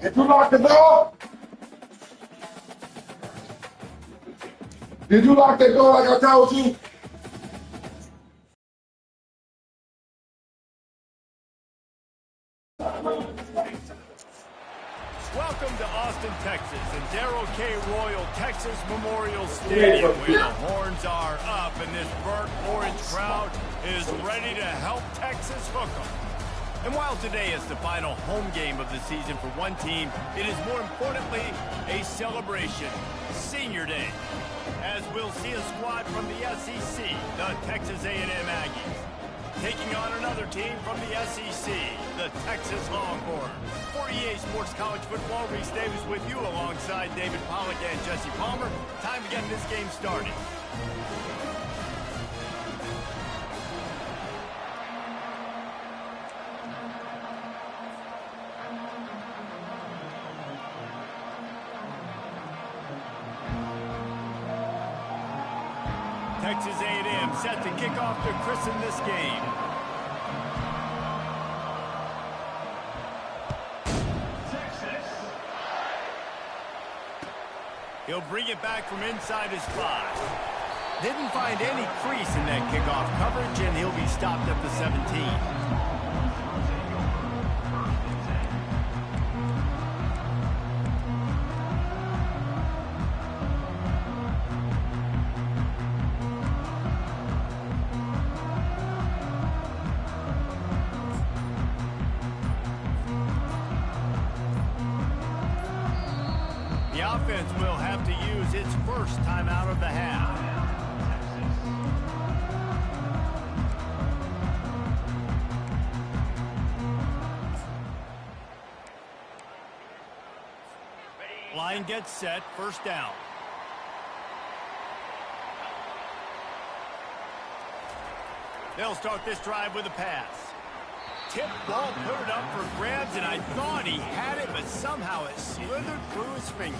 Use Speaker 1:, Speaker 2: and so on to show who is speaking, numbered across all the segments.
Speaker 1: Did you lock the door? Did you lock that door like I told you?
Speaker 2: Welcome to Austin, Texas, and Darrell K. Royal Texas Memorial Stadium, where the horns are up and this burnt orange crowd is ready to help Texas hook 'em. And while today is the final home game of the season for one team, it is more importantly a celebration, Senior Day, as we'll see a squad from the SEC, the Texas A&M Aggies, taking on another team from the SEC, the Texas Longhorns. For EA Sports College Football, Reese Davis with you alongside David Pollack and Jesse Palmer. Time to get this game started. Texas A&M set to kick off to christen this game. He'll bring it back from inside his 5. Didn't find any crease in that kickoff coverage, and he'll be stopped at the 17. The offense will have to use its first timeout of the half. Line gets set, first down. They'll start this drive with a pass. Tip ball, put it up for grabs, and I thought he had it, but somehow it slithered through his fingers.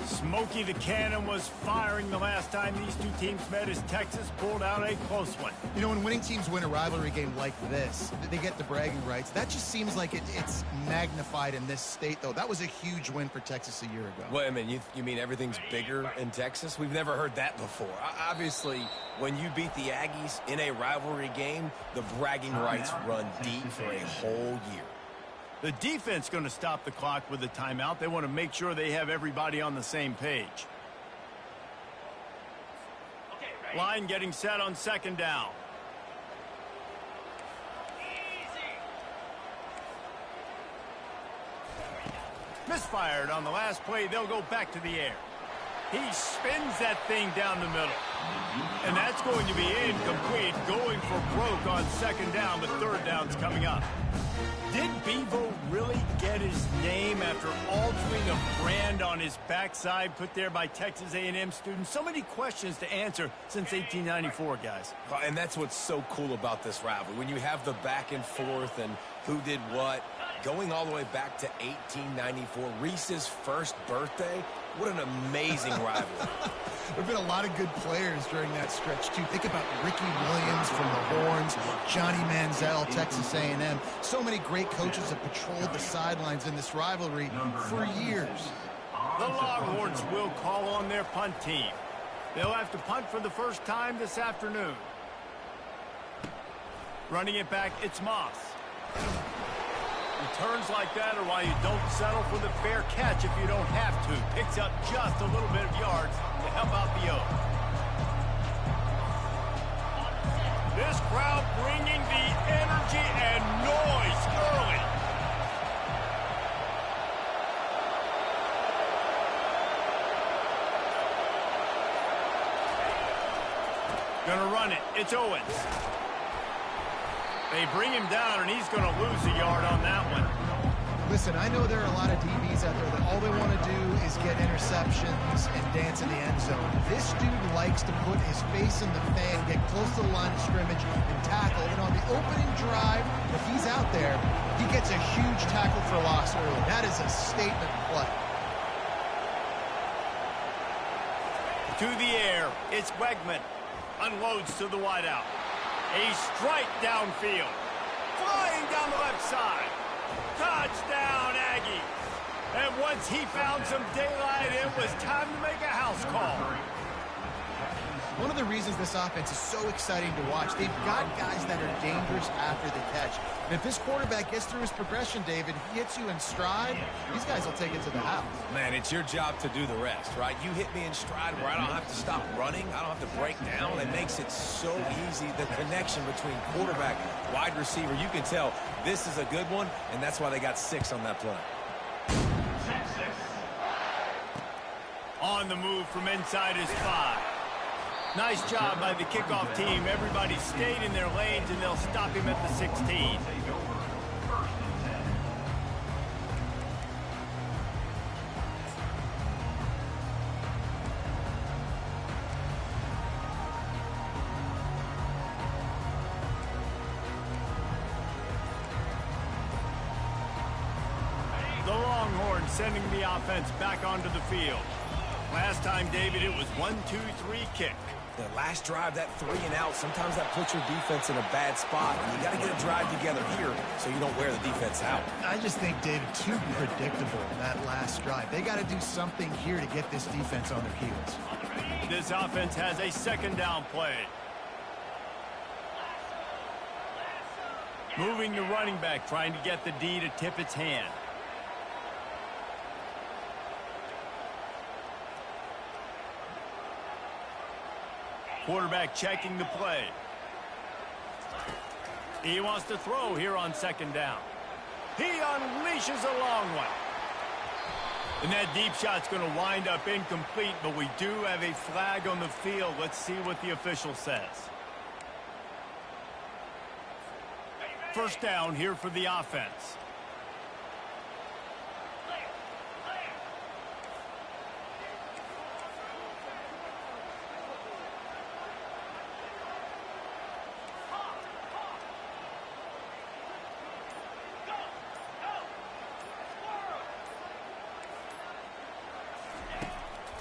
Speaker 2: Smokey the Cannon was firing the last time these two teams met as Texas pulled out a close one.
Speaker 3: You know, when winning teams win a rivalry game like this, they get the bragging rights. That just seems like it's magnified in this state, though. That was a huge win for Texas a year ago.
Speaker 4: Well, I mean, you mean everything's bigger in Texas? We've never heard that before. Obviously, when you beat the Aggies in a rivalry game, the bragging rights run deep for a whole year.
Speaker 2: The defense going to stop the clock with a timeout. They want to make sure they have everybody on the same page. Line getting set on second down. Misfired on the last play. They'll go back to the air. He spins that thing down the middle. And that's going to be incomplete, going for broke on second down, but third down's coming up. Did Bevo really get his name after altering a brand on his backside put there by Texas A&M students? So many questions to answer since 1894, guys.
Speaker 4: And that's what's so cool about this rivalry. When you have the back and forth and who did what, going all the way back to 1894, Reese's first birthday, what an amazing rivalry.
Speaker 3: There have been a lot of good players during that stretch, too. Think about Ricky Williams from the Horns, Johnny Manziel, Texas A&M. So many great coaches have patrolled the sidelines in this rivalry for years.
Speaker 2: The Longhorns will call on their punt team. They'll have to punt for the first time this afternoon. Running it back, it's Moss. Returns like that are why you don't settle for the fair catch if you don't have to. Picks up just a little bit of yards to help out the O. This crowd bringing the energy and noise early. Gonna run it. It's Owens. They bring him down, and he's going to lose a yard on that one.
Speaker 3: Listen, I know there are a lot of DBs out there that all they want to do is get interceptions and dance in the end zone. This dude likes to put his face in the fan, get close to the line of scrimmage, and tackle. And on the opening drive, if he's out there, he gets a huge tackle for loss early. That is a statement play.
Speaker 2: To the air, it's Wegman. Unloads to the wideout. A strike downfield. Flying down the left side. Touchdown, Aggies. Once he found some daylight, it was time to make a house call.
Speaker 3: One of the reasons this offense is so exciting to watch, they've got guys that are dangerous after the catch. And if this quarterback gets through his progression, David, he hits you in stride, these guys will take it to the house.
Speaker 4: Man, it's your job to do the rest, right? You hit me in stride where I don't have to stop running. I don't have to break down. It makes it so easy. The connection between quarterback, wide receiver, you can tell this is a good one, and that's why they got 6 on that play.
Speaker 2: On the move from inside his 5. Nice job by the kickoff team. Everybody stayed in their lanes, and they'll stop him at the 16. The Longhorns sending the offense back onto the field. Last time, David, it was 1-2-3 kick.
Speaker 4: The last drive, that 3 and out, sometimes that puts your defense in a bad spot. And you got to get a drive together here so you don't wear the defense out.
Speaker 3: I just think, David, too predictable, that last drive. They got to do something here to get this defense on their heels.
Speaker 2: This offense has a second down play. Moving the running back, trying to get the D to tip its hand. Quarterback checking the play. He wants to throw here on second down. He unleashes a long one. And that deep shot's going to wind up incomplete, but we do have a flag on the field. Let's see what the official says. First down here for the offense.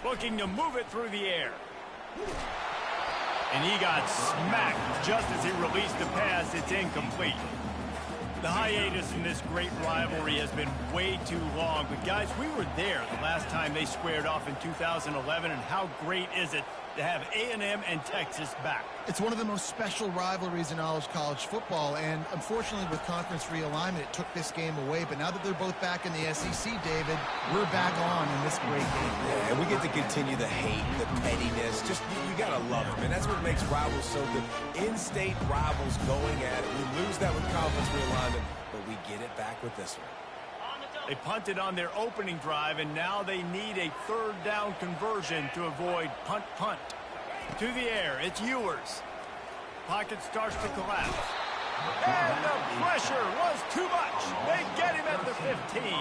Speaker 2: Looking to move it through the air. And he got smacked just as he released the pass. It's incomplete. The hiatus in this great rivalry has been way too long. But, guys, we were there the last time they squared off in 2011. And how great is it to have A&M and Texas back?
Speaker 3: It's one of the most special rivalries in all of college football, and unfortunately with conference realignment, it took this game away. But now that they're both back in the SEC, David, we're back on in this great game.
Speaker 4: Yeah, and we get to continue the hate, the pettiness. Just, you got to love it, man. That's what makes rivals so good. In-state rivals going at it. We lose that with conference realignment, but we get it back with this one.
Speaker 2: They punted on their opening drive, and now they need a third down conversion to avoid punt. To the air, it's Ewers. Pocket starts to collapse. And the pressure was too much. They get him at the 15.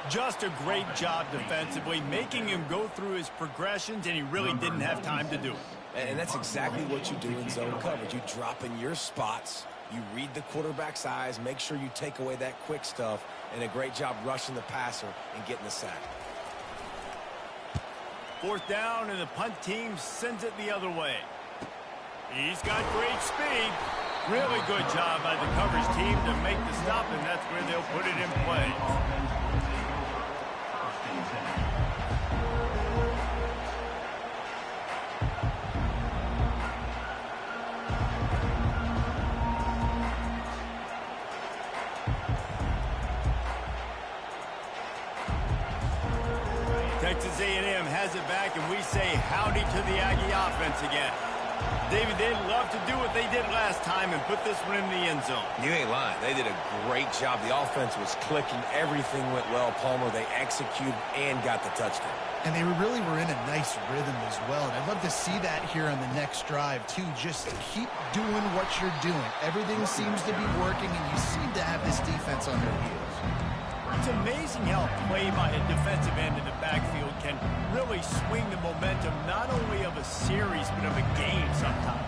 Speaker 2: Just a great job defensively, making him go through his progressions, and he really didn't have time to do it.
Speaker 4: And that's exactly what you do in zone coverage. You drop in your spots, you read the quarterback's eyes, make sure you take away that quick stuff, and a great job rushing the passer and getting the sack.
Speaker 2: Fourth down, and the punt team sends it the other way. He's got great speed. Really good job by the coverage team to make the stop, and that's where they'll put it in play. Texas A&M has it back, and we say howdy to the Aggie offense again. David, they'd love to do what they did last time and put this one in the end zone.
Speaker 4: You ain't lying. They did a great job. The offense was clicking. Everything went well, Palmer. They executed and got the touchdown.
Speaker 3: And they really were in a nice rhythm as well. And I'd love to see that here on the next drive, too. Just keep doing what you're doing. Everything seems to be working, and you seem to have this defense on their heels.
Speaker 2: It's amazing how play by a defensive end in the backfield can really swing the momentum not only of a series but of a game sometimes.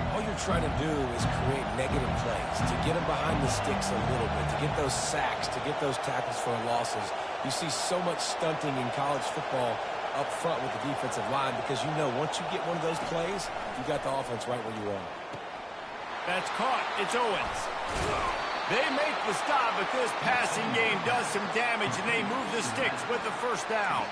Speaker 4: All you're trying to do is create negative plays, to get them behind the sticks a little bit, to get those sacks, to get those tackles for losses. You see so much stunting in college football up front with the defensive line because you know once you get one of those plays, you got the offense right where you are.
Speaker 2: That's caught. It's Owens. They make the stop, but this passing game does some damage, and they move the sticks with the first down.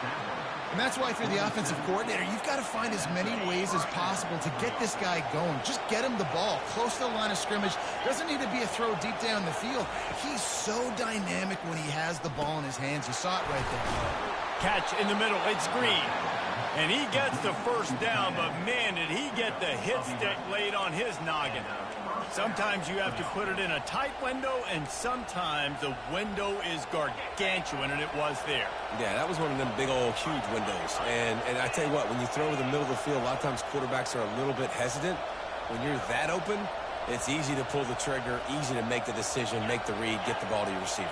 Speaker 3: And that's why, if you're the offensive coordinator, you've got to find as many ways as possible to get this guy going. Just get him the ball close to the line of scrimmage. Doesn't need to be a throw deep down the field. He's so dynamic when he has the ball in his hands. You saw it right there.
Speaker 2: Catch in the middle. It's Green. And he gets the first down, but man, did he get the hit stick laid on his noggin. Sometimes you have to put it in a tight window, and sometimes the window is gargantuan, and it was there.
Speaker 4: Yeah, that was one of them big old huge windows. And I tell you what, when you throw to the middle of the field, a lot of times quarterbacks are a little bit hesitant. When you're that open, it's easy to pull the trigger, easy to make the decision, make the read, get the ball to your receiver.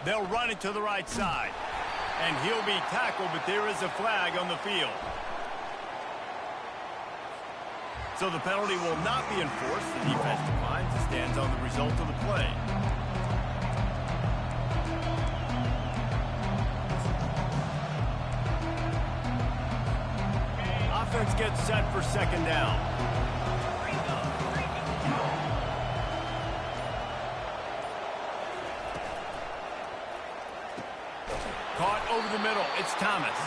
Speaker 2: They'll run it to the right side. And he'll be tackled, but there is a flag on the field. So the penalty will not be enforced. The defense declines and stands on the result of the play. Offense gets set for second down. Caught over the middle. It's Thomas.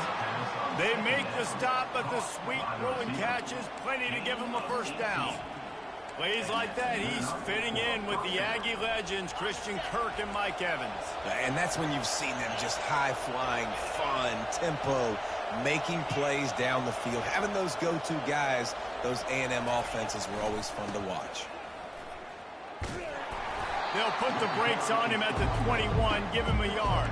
Speaker 2: They make the stop, but the sweet throw and catch is plenty to give him a first down. Plays like that, he's fitting in with the Aggie legends, Christian Kirk and Mike Evans.
Speaker 4: And that's when you've seen them just high-flying, fun, tempo, making plays down the field. Having those go-to guys, those A&M offenses were always fun to watch.
Speaker 2: They'll put the brakes on him at the 21, give him a yard.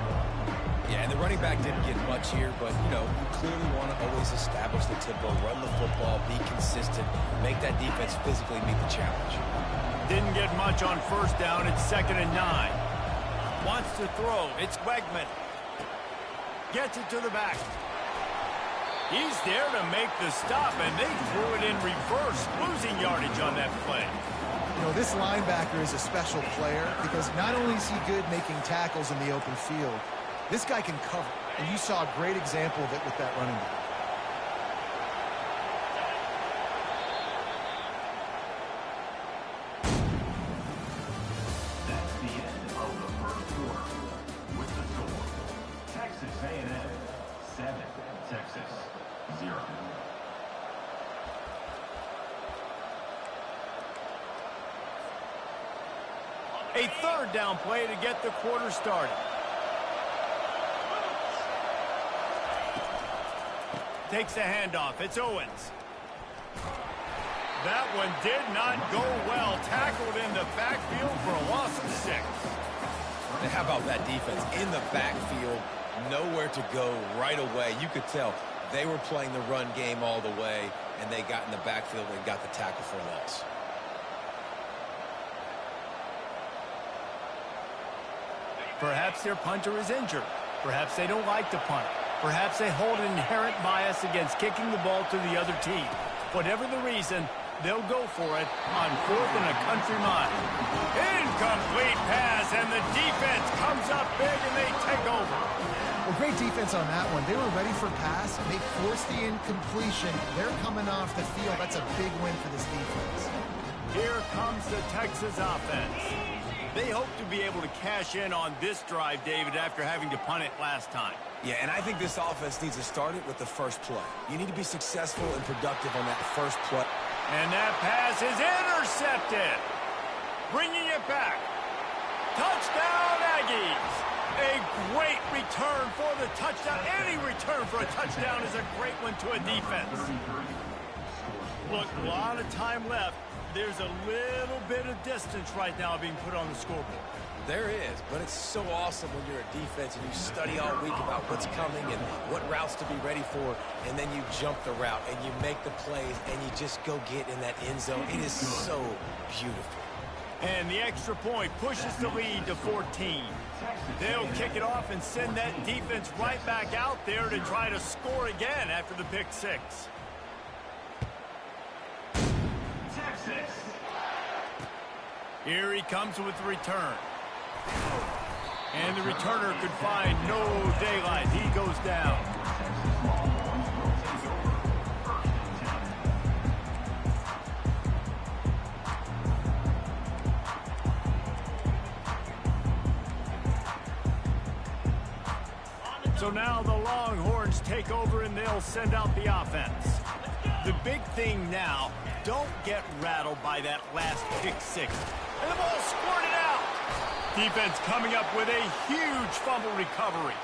Speaker 4: Yeah, and the running back didn't get much here, but, you know, you clearly want to always establish the tempo, run the football, be consistent, make that defense physically meet the challenge.
Speaker 2: Didn't get much on first down. It's 2nd and 9. Wants to throw. It's Wegman. Gets it to the back. He's there to make the stop, and they threw it in reverse, losing yardage on that play.
Speaker 3: You know, this linebacker is a special player because not only is he good making tackles in the open field, this guy can cover, and you saw a great example of it with that running back.
Speaker 5: That's the end of the first quarter. With the score, Texas A&M 7, Texas 0.
Speaker 2: A third down play to get the quarter started. Takes the handoff. It's Owens. That one did not go well. Tackled in the backfield for a loss of 6.
Speaker 4: And how about that defense? In the backfield, nowhere to go right away. You could tell they were playing the run game all the way, and they got in the backfield and got the tackle for a loss.
Speaker 2: Perhaps their punter is injured. Perhaps they don't like to punt. Perhaps they hold an inherent bias against kicking the ball to the other team. Whatever the reason, they'll go for it on 4th and a country mile. Incomplete pass, and the defense comes up big, and they take over.
Speaker 3: Well, great defense on that one. They were ready for pass. They forced the incompletion. They're coming off the field. That's a big win for this defense.
Speaker 2: Here comes the Texas offense. They hope to be able to cash in on this drive, David, after having to punt it last time.
Speaker 4: Yeah, and I think this offense needs to start it with the first play. You need to be successful and productive on that first play.
Speaker 2: And that pass is intercepted. Bringing it back. Touchdown, Aggies. A great return for the touchdown. Any return for a touchdown is a great one to a defense. Look, a lot of time left. There's a little bit of distance right now being put on the scoreboard.
Speaker 4: There is, but it's so awesome when you're a defense and you study all week about what's coming and what routes to be ready for, and then you jump the route and you make the plays and you just go get in that end zone. It is so beautiful.
Speaker 2: And the extra point pushes the lead to 14. They'll kick it off and send that defense right back out there to try to score again after the pick 6.
Speaker 5: Texas.
Speaker 2: Here he comes with the return. And the returner could find no daylight. He goes down. So now the Longhorns take over and they'll send out the offense. The big thing now, don't get rattled by that last pick six. And the ball squirted out. Defense coming up with a huge fumble recovery.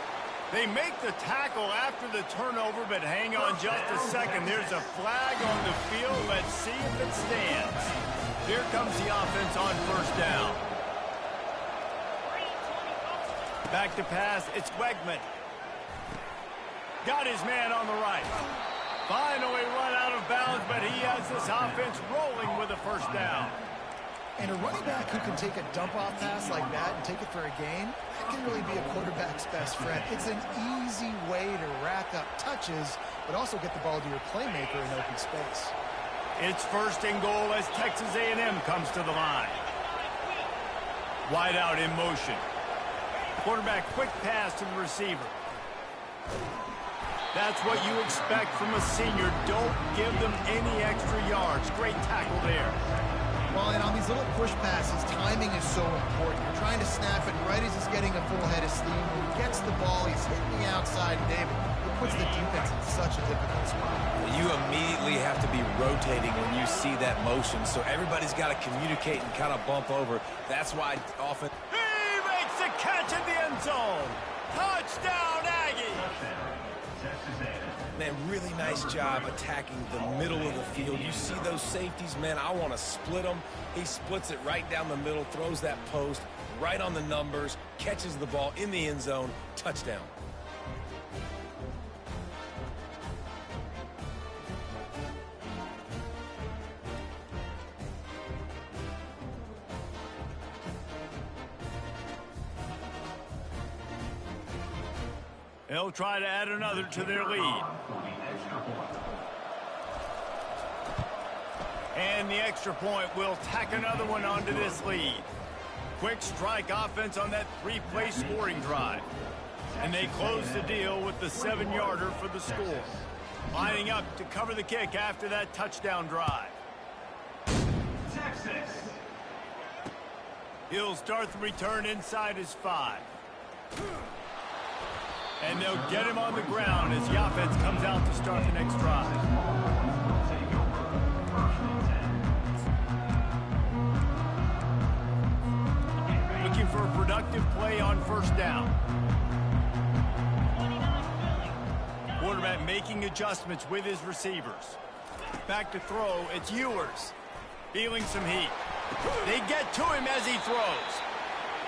Speaker 2: They make the tackle after the turnover, but hang on just a second. There's a flag on the field. Let's see if it stands. Here comes the offense on first down. Back to pass, it's Wegman. Got his man on the right. Finally run out of bounds, but he has this offense rolling with a first down.
Speaker 3: And a running back who can take a dump-off pass like that and take it for a gain, that can really be a quarterback's best friend. It's an easy way to rack up touches, but also get the ball to your playmaker in open space.
Speaker 2: It's first and goal as Texas A&M comes to the line. Wide out in motion. Quarterback quick pass to the receiver. That's what you expect from a senior. Don't give them any extra yards. Great tackle there.
Speaker 3: Well, and on these little push passes, timing is so important. You're trying to snap it right as he's getting a full head of steam. When he gets the ball, he's hitting the outside, David. It puts the defense in such a difficult spot.
Speaker 4: You immediately have to be rotating when you see that motion, so everybody's got to communicate and kind of bump over. That's why often...
Speaker 2: He makes the catch in the end zone. Touchdown, Aggie!
Speaker 5: Texas A&M.
Speaker 4: Man, really nice job attacking the middle of the field. You see those safeties, man, I want to split them. He splits it right down the middle, throws that post, right on the numbers, catches the ball in the end zone, touchdown.
Speaker 2: They'll try to add another to their lead. And the extra point will tack another one onto this lead. Quick strike offense on that three-play scoring drive. And they close the deal with the 7-yarder for the score. Lining up to cover the kick after that touchdown drive.
Speaker 5: Texas.
Speaker 2: He'll start the return inside his 5. And they'll get him on the ground as the offense comes out to start the next drive.
Speaker 5: Take over. First and 10.
Speaker 2: Looking for a productive play on first down. Quarterback making adjustments with his receivers. Back to throw, it's Ewers. Feeling some heat. They get to him as he throws.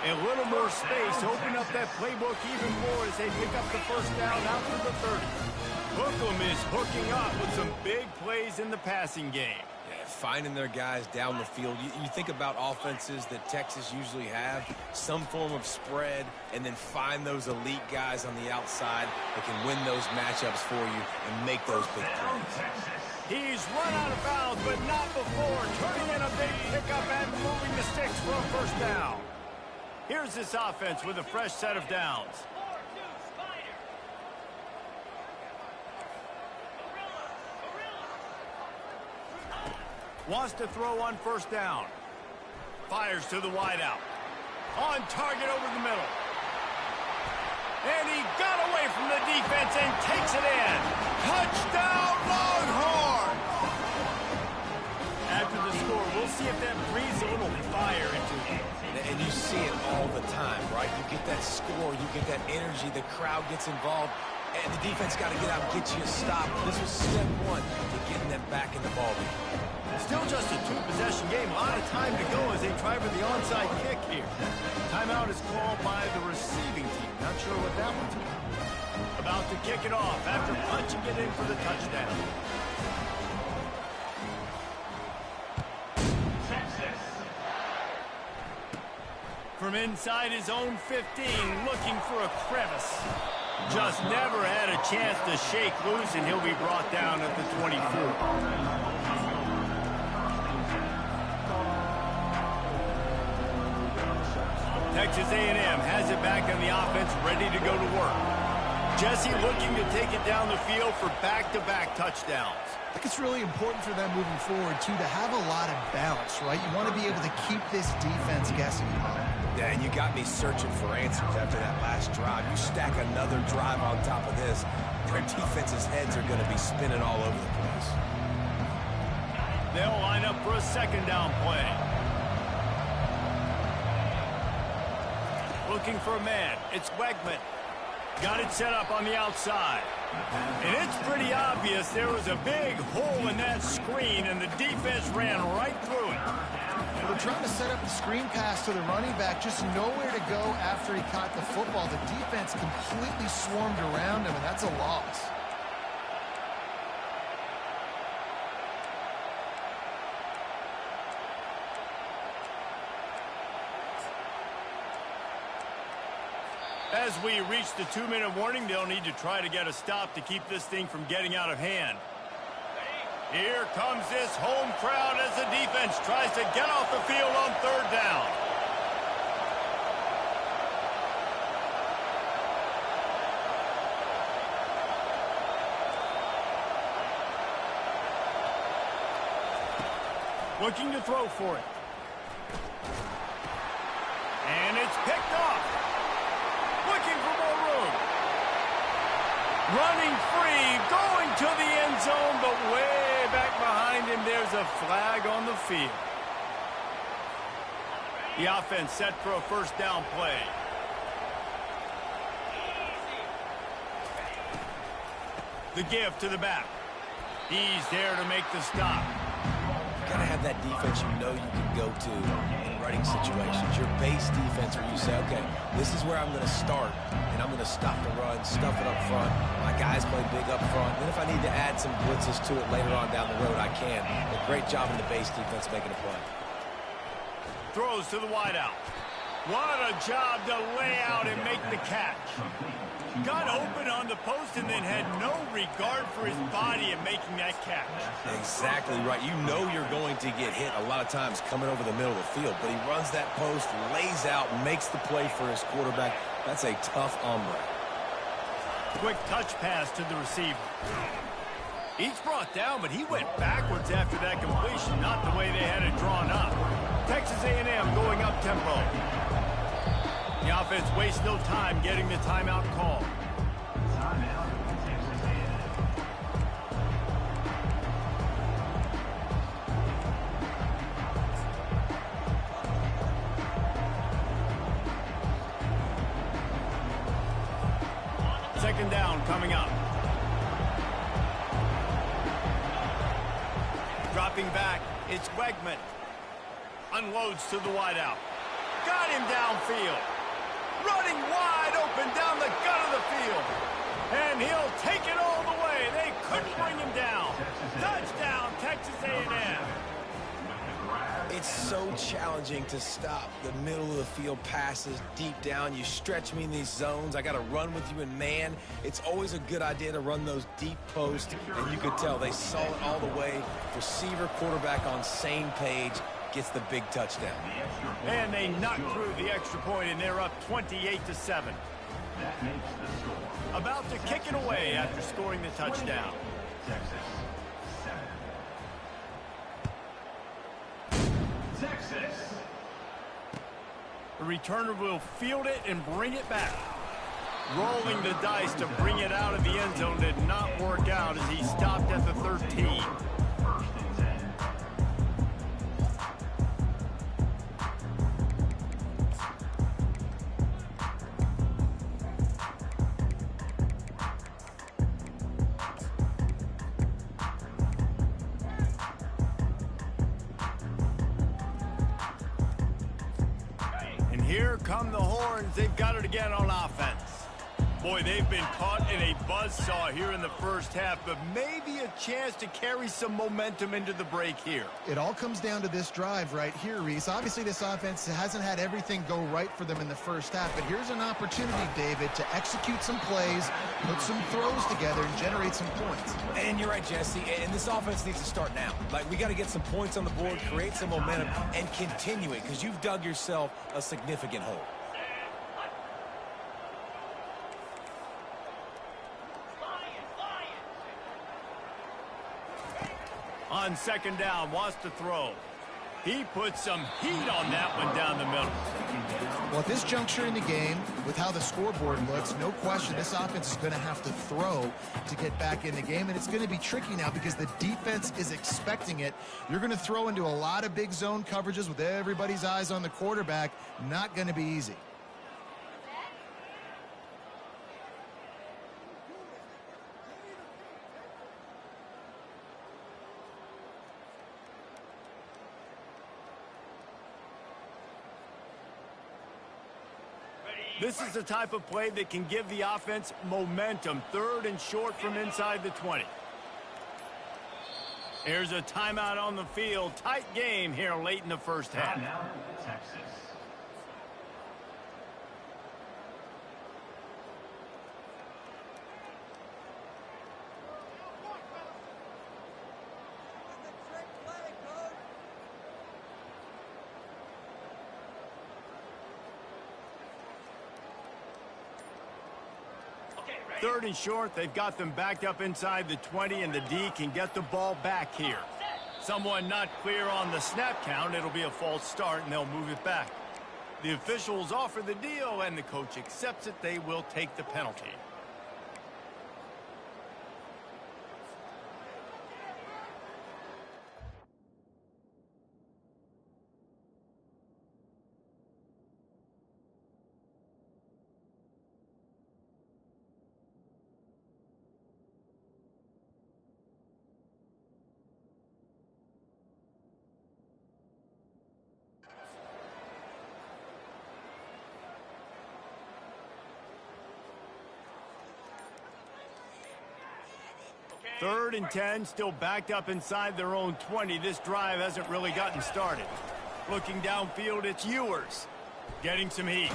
Speaker 2: A little more space to open up that playbook even more as they pick up the first down out to the 30. Hookham is hooking up with some big plays in the passing game.
Speaker 4: Yeah, finding their guys down the field. You think about offenses that Texas usually have, some form of spread, and then find those elite guys on the outside that can win those matchups for you and make those big plays.
Speaker 2: He's run out of bounds, but not before, turning in a big pickup and moving the sticks for a first down. Here's this offense with a fresh set of downs. Wants to throw on first down. Fires to the wideout. On target over the middle. And he got away from the defense and takes it in. Touchdown, Longhorns! After the score, we'll see if that breathes a little fire into him.
Speaker 4: And you see it all the time, right? You get that score, you get that energy, the crowd gets involved, and the defense got to get out and get you a stop. This was step one to getting them back in the ballgame.
Speaker 2: Still just a 2-possession game. A lot of time to go as they try for the onside kick here. Timeout is called by the receiving team. Not sure what that one's about. About to kick it off after punching it in for the touchdown. From inside his own 15, looking for a crevice. Just never had a chance to shake loose, and he'll be brought down at the 24. Texas A&M has it back on the offense, ready to go to work. Jesse looking to take it down the field for back-to-back touchdowns.
Speaker 3: I think it's really important for them moving forward, too, to have a lot of balance, right? You want to be able to keep this defense guessing.
Speaker 4: Yeah, and you got me searching for answers after that last drive. You stack another drive on top of this, their defense's heads are going to be spinning all over the place.
Speaker 2: They'll line up for a second down play. Looking for a man. It's Wegman. Got it set up on the outside. And it's pretty obvious there was a big hole in that screen, and the defense ran right through it.
Speaker 3: They're trying to set up the screen pass to the running back, just nowhere to go after he caught the football. The defense completely swarmed around him, and that's a loss.
Speaker 2: As we reach the 2-minute warning, they'll need to try to get a stop to keep this thing from getting out of hand. Here comes this home crowd as the defense tries to get off the field on third down. Looking to throw for it. And it's picked off. Looking for more room. Running free, going to the end zone, but way back behind him, there's a flag on the field. The offense set for a first down play. The give to the back. He's there to make the stop.
Speaker 4: You got to have that defense you know you can go to in running situations. Your base defense where you say, okay, this is where I'm going to start, and I'm going to stop the run, stuff it up front. My guys play big up front. Then if I need to add some blitzes to it later on down the road, I can. A great job in the base defense making a play.
Speaker 2: Throws to the wideout. What a job to lay out and make the catch. Got open on the post and then had no regard for his body in making that catch.
Speaker 4: Exactly right. You know you're going to get hit a lot of times coming over the middle of the field, but he runs that post, lays out, makes the play for his quarterback. That's a tough hombre.
Speaker 2: Quick touch pass to the receiver. He's brought down, but he went backwards after that completion, not the way they had it drawn up. Texas A&M going up tempo. The offense wastes no time getting the timeout call.
Speaker 5: Timeout, Texas A&M.
Speaker 2: Second down coming up. Dropping back, it's Wegman. Unloads to the wideout. Got him downfield. Running wide open down the gut of the field. And he'll take it all the way. They couldn't bring him down. Touchdown, Texas A&M.
Speaker 4: It's so challenging to stop the middle of the field passes deep down. You stretch me in these zones. I got to run with you in man. It's always a good idea to run those deep posts, and you could tell they saw it all the way. Receiver, quarterback on same page, gets the big touchdown.
Speaker 2: And they knock through the extra point, and they're up 28-7.
Speaker 5: That makes the score.
Speaker 2: About to kick it away after scoring the touchdown.
Speaker 5: Texas 7. Texas.
Speaker 2: The returner will field it and bring it back. Rolling the dice to bring it out of the end zone did not work out as he stopped at the 13.
Speaker 5: First and 10.
Speaker 2: And here come the horns. They've got it again on offense. Boy, they've been caught in a buzzsaw here in the first half, but maybe a chance to carry some momentum into the break here.
Speaker 3: It all comes down to this drive right here, Reese. Obviously, this offense hasn't had everything go right for them in the first half, but here's an opportunity, David, to execute some plays, put some throws together, and generate some points.
Speaker 4: And you're right, Jesse, and this offense needs to start now. Like, we got to get some points on the board, create some momentum, and continue it, because you've dug yourself a significant hole.
Speaker 2: On second down, wants to throw. He put some heat on that one down the middle.
Speaker 3: Well, at this juncture in the game, with how the scoreboard looks, no question this offense is going to have to throw to get back in the game, and it's going to be tricky now because the defense is expecting it. You're going to throw into a lot of big zone coverages with everybody's eyes on the quarterback. Not going to be easy.
Speaker 2: This is the type of play that can give the offense momentum. 3rd and short from inside the 20. Here's a timeout on the field. Tight game here late in the first half.
Speaker 5: Now, Texas.
Speaker 2: Third and short, they've got them backed up inside the 20, and the D can get the ball back here. Someone not clear on the snap count. It'll be a false start, and they'll move it back. The officials offer the deal, and the coach accepts it. They will take the penalty. Third and 10, still backed up inside their own 20. This drive hasn't really gotten started. Looking downfield, it's Ewers. Getting some heat.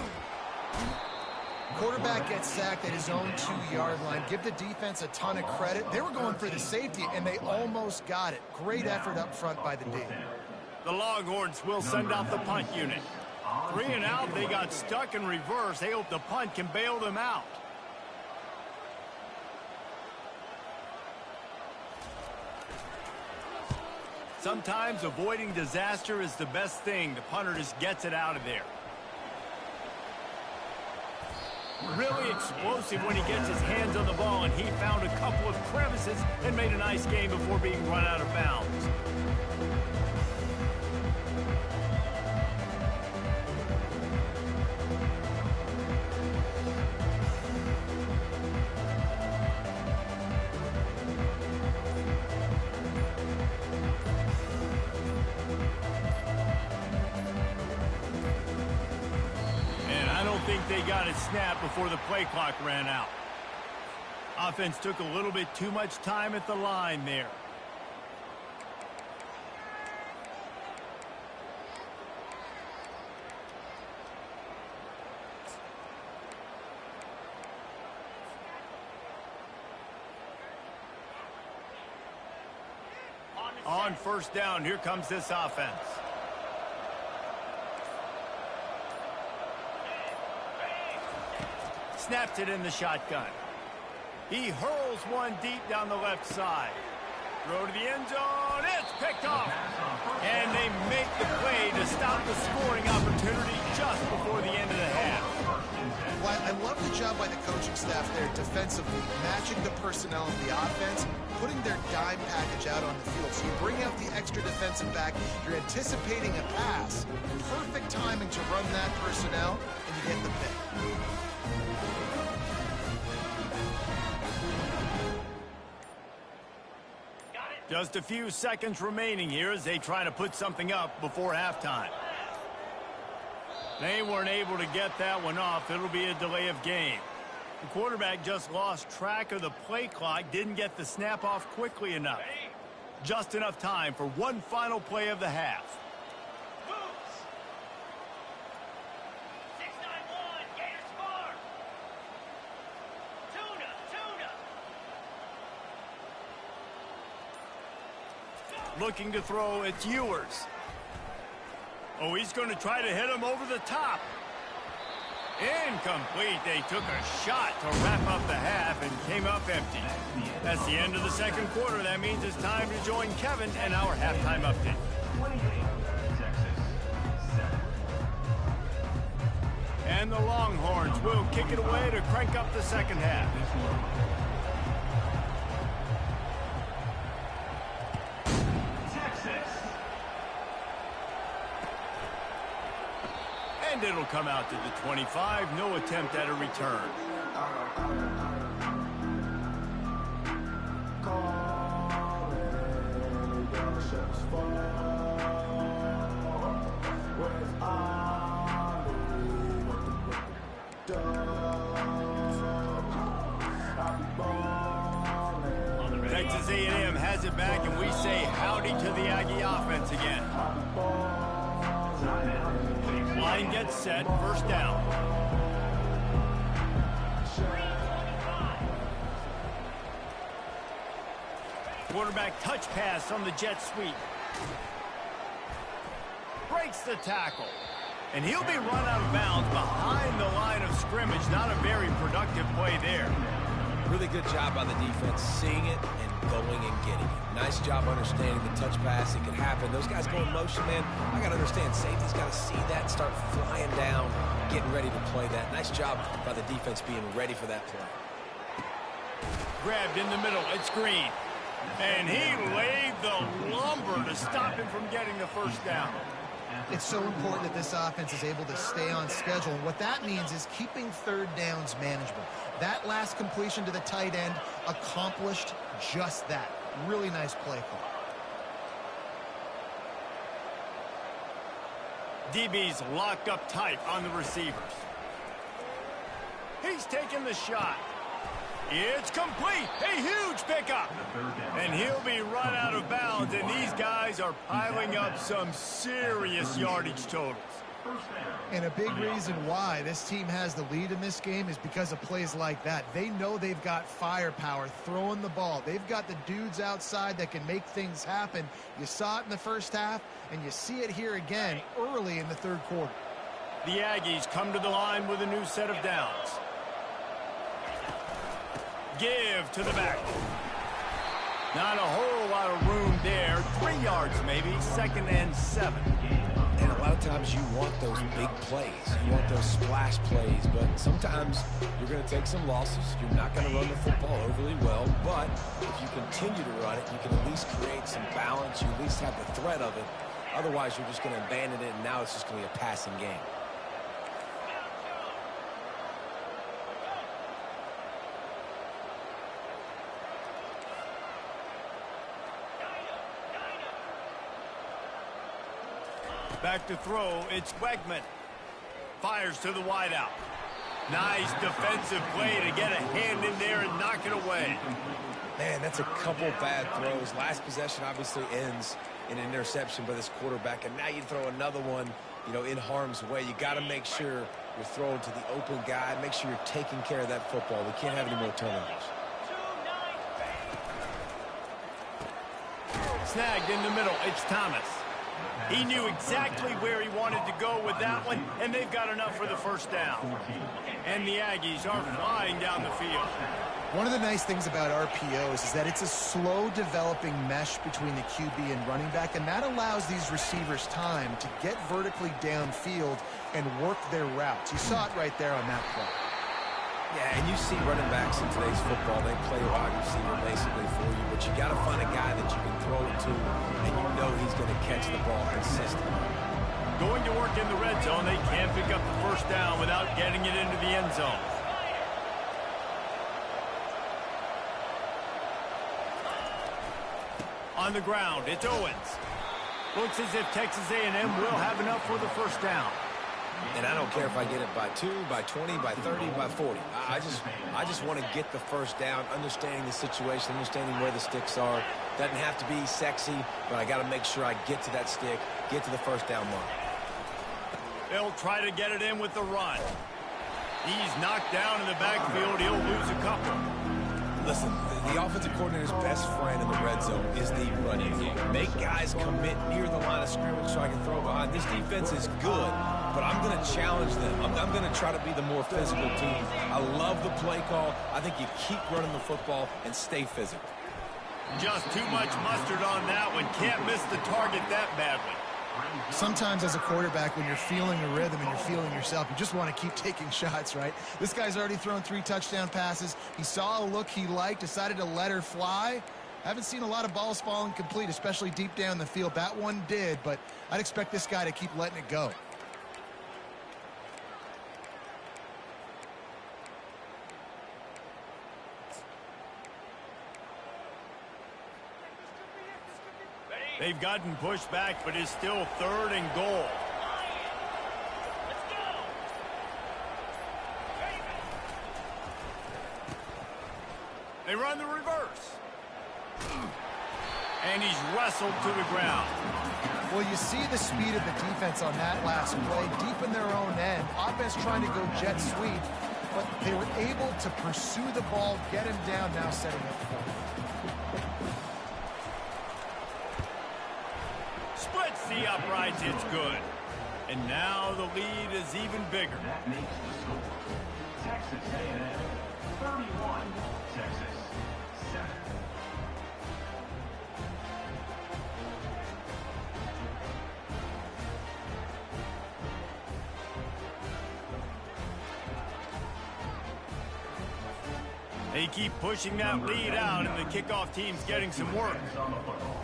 Speaker 3: Quarterback gets sacked at his own 2-yard line. Give the defense a ton of credit. They were going for the safety, and they almost got it. Great effort up front by the D.
Speaker 2: The Longhorns will send out the punt unit. 3 and out, they got stuck in reverse. They hope the punt can bail them out. Sometimes avoiding disaster is the best thing. The punter just gets it out of there. Really explosive when he gets his hands on the ball, and he found a couple of crevices and made a nice game before being run out of bounds. They got it snapped before the play clock ran out. Offense took a little bit too much time at the line there. On first down, here comes this offense. Snaps it in the shotgun. He hurls one deep down the left side. Throw to the end zone. It's picked off. And they make the play to stop the scoring opportunity just before the end of the half.
Speaker 3: Well, I love the job by the coaching staff there defensively, matching the personnel of the offense, putting their dime package out on the field. So you bring out the extra defensive back, you're anticipating a pass. Perfect timing to run that personnel, and you get the pick.
Speaker 2: Just a few seconds remaining here as they try to put something up before halftime. They weren't able to get that one off. It'll be a delay of game. The quarterback just lost track of the play clock, didn't get the snap off quickly enough. Just enough time for one final play of the half. Looking to throw, it's Ewers. Oh, he's going to try to hit him over the top. Incomplete. They took a shot to wrap up the half and came up empty. That's the end of the second quarter. That means it's time to join Kevin and our halftime update.
Speaker 5: 28, Texas, 7.
Speaker 2: And the Longhorns will kick it away to crank up the second half.
Speaker 5: Texas.
Speaker 2: And it'll come out to the 25. No attempt at a return. Texas A&M has it back, and we say howdy to the Aggie offense again. Line gets set, first down. Quarterback touch pass on the jet sweep. Breaks the tackle. And he'll be run out of bounds behind the line of scrimmage. Not a very productive play there.
Speaker 4: Really good job by the defense, seeing it and going and getting it. Nice job understanding the touch pass. It can happen. Those guys go in motion, man. I got to understand, safety's got to see that, start flying down, getting ready to play that. Nice job by the defense being ready for that play.
Speaker 2: Grabbed in the middle. It's Green. And he laid the lumber to stop him from getting the first down.
Speaker 3: It's so important that this offense is able to stay on schedule. And what that means is keeping third downs manageable. That last completion to the tight end accomplished just that. Really nice play call.
Speaker 2: DB's locked up tight on the receivers. He's taking the shot. It's complete. A huge pickup. And he'll be run out of bounds, and these guys are piling up some serious yardage totals.
Speaker 3: And a big reason why this team has the lead in this game is because of plays like that. They know they've got firepower throwing the ball. They've got the dudes outside that can make things happen. You saw it in the first half, and you see it here again early in the third quarter.
Speaker 2: The Aggies come to the line with a new set of downs. Give to the back. Not a whole lot of room there. 3 yards maybe, 2nd and 7.
Speaker 4: And a lot of times you want those big plays. You want those splash plays, but sometimes you're going to take some losses. You're not going to run the football overly well, but if you continue to run it, you can at least create some balance. You at least have the threat of it. Otherwise, you're just going to abandon it, and now it's just going to be a passing game.
Speaker 2: Back to throw, it's Wegman. Fires to the wideout. Nice defensive play to get a hand in there and knock it away.
Speaker 4: Man, that's a couple bad throws. Last possession obviously ends in an interception by this quarterback, and now you throw another one, you know, in harm's way. You got to make sure you're throwing to the open guy. Make sure you're taking care of that football. We can't have any more turnovers.
Speaker 2: Snagged in the middle, it's Thomas. He knew exactly where he wanted to go with that one, and they've got enough for the first down. And the Aggies are flying down the field.
Speaker 3: One of the nice things about RPOs is that it's a slow developing mesh between the QB and running back, and that allows these receivers time to get vertically downfield and work their routes. You saw it right there on that play.
Speaker 4: Yeah, and you see running backs in today's football, they play wide receiver basically for you, but you got to find a guy that you can throw it to, and you know he's going to catch the ball consistently.
Speaker 2: Going to work in the red zone, they can't pick up the first down without getting it into the end zone. On the ground, it's Owens. Looks as if Texas A&M will have enough for the first down.
Speaker 4: And I don't care if I get it by 2, by 20, by 30, by 40. I just want to get the first down, understanding the situation, understanding where the sticks are. Doesn't have to be sexy, but I got to make sure I get to that stick, get to the first down mark.
Speaker 2: They'll try to get it in with the run. He's knocked down in the backfield. He'll lose a couple.
Speaker 4: Listen, the offensive coordinator's best friend in the red zone is the running game. Make guys commit near the line of scrimmage so I can throw behind. This defense is good, but I'm going to challenge them. I'm going to try to be the more physical team. I love the play call. I think you keep running the football and stay physical.
Speaker 2: Just too much mustard on that one. Can't miss the target that badly.
Speaker 3: Sometimes as a quarterback, when you're feeling a rhythm and you're feeling yourself, you just want to keep taking shots, right? This guy's already thrown 3 touchdown passes. He saw a look he liked, decided to let her fly. Haven't seen a lot of balls falling complete, especially deep down the field. That one did, but I'd expect this guy to keep letting it go.
Speaker 2: They've gotten pushed back, but it's still 3rd and goal. They run the reverse. And he's wrestled to the ground.
Speaker 3: Well, you see the speed of the defense on that last play, deep in their own end. Offense trying to go jet sweep, but they were able to pursue the ball, get him down, now setting up for him.
Speaker 2: Splits the uprights, it's good. And now the lead is even bigger.
Speaker 5: That makes the score. Texas A&M 31, Texas 7.
Speaker 2: They keep pushing that lead out, and the kickoff team's getting some work.
Speaker 5: On the football.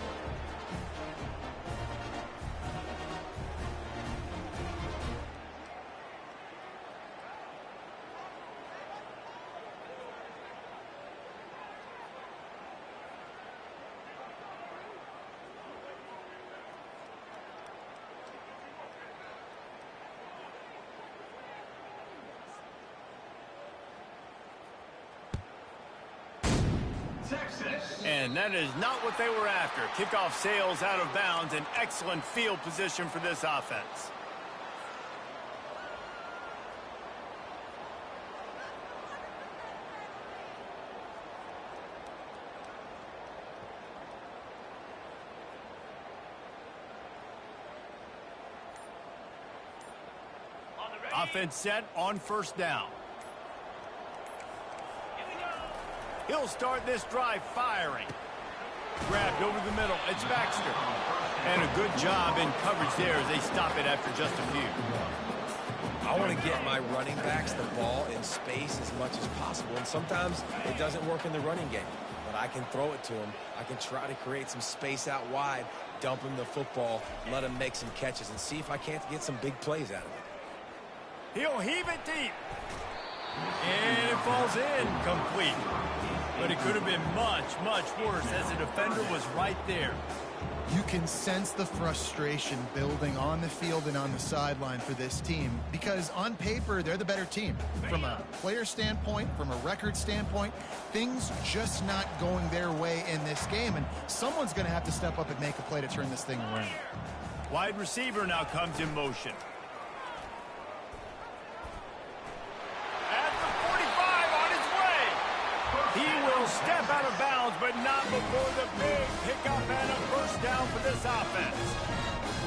Speaker 5: Texas.
Speaker 2: And that is not what they were after. Kickoff sails out of bounds, an excellent field position for this offense. Offense set on 1st down. He'll start this drive firing. Grabbed over the middle. It's Baxter. And a good job in coverage there as they stop it after just a few.
Speaker 4: I want to get my running backs the ball in space as much as possible. And sometimes it doesn't work in the running game. But I can throw it to him. I can try to create some space out wide, dump him the football, let him make some catches, and see if I can't get some big plays out of it.
Speaker 2: He'll heave it deep. And it falls in complete. But it could have been much, much worse as the defender was right there.
Speaker 3: You can sense the frustration building on the field and on the sideline for this team because on paper, they're the better team. From a player standpoint, from a record standpoint, things just not going their way in this game, and someone's going to have to step up and make a play to turn this thing around.
Speaker 2: Wide receiver now comes in motion. At the 45 on his way. He will step out of bounds, but not before the big pickup and a first down for this offense.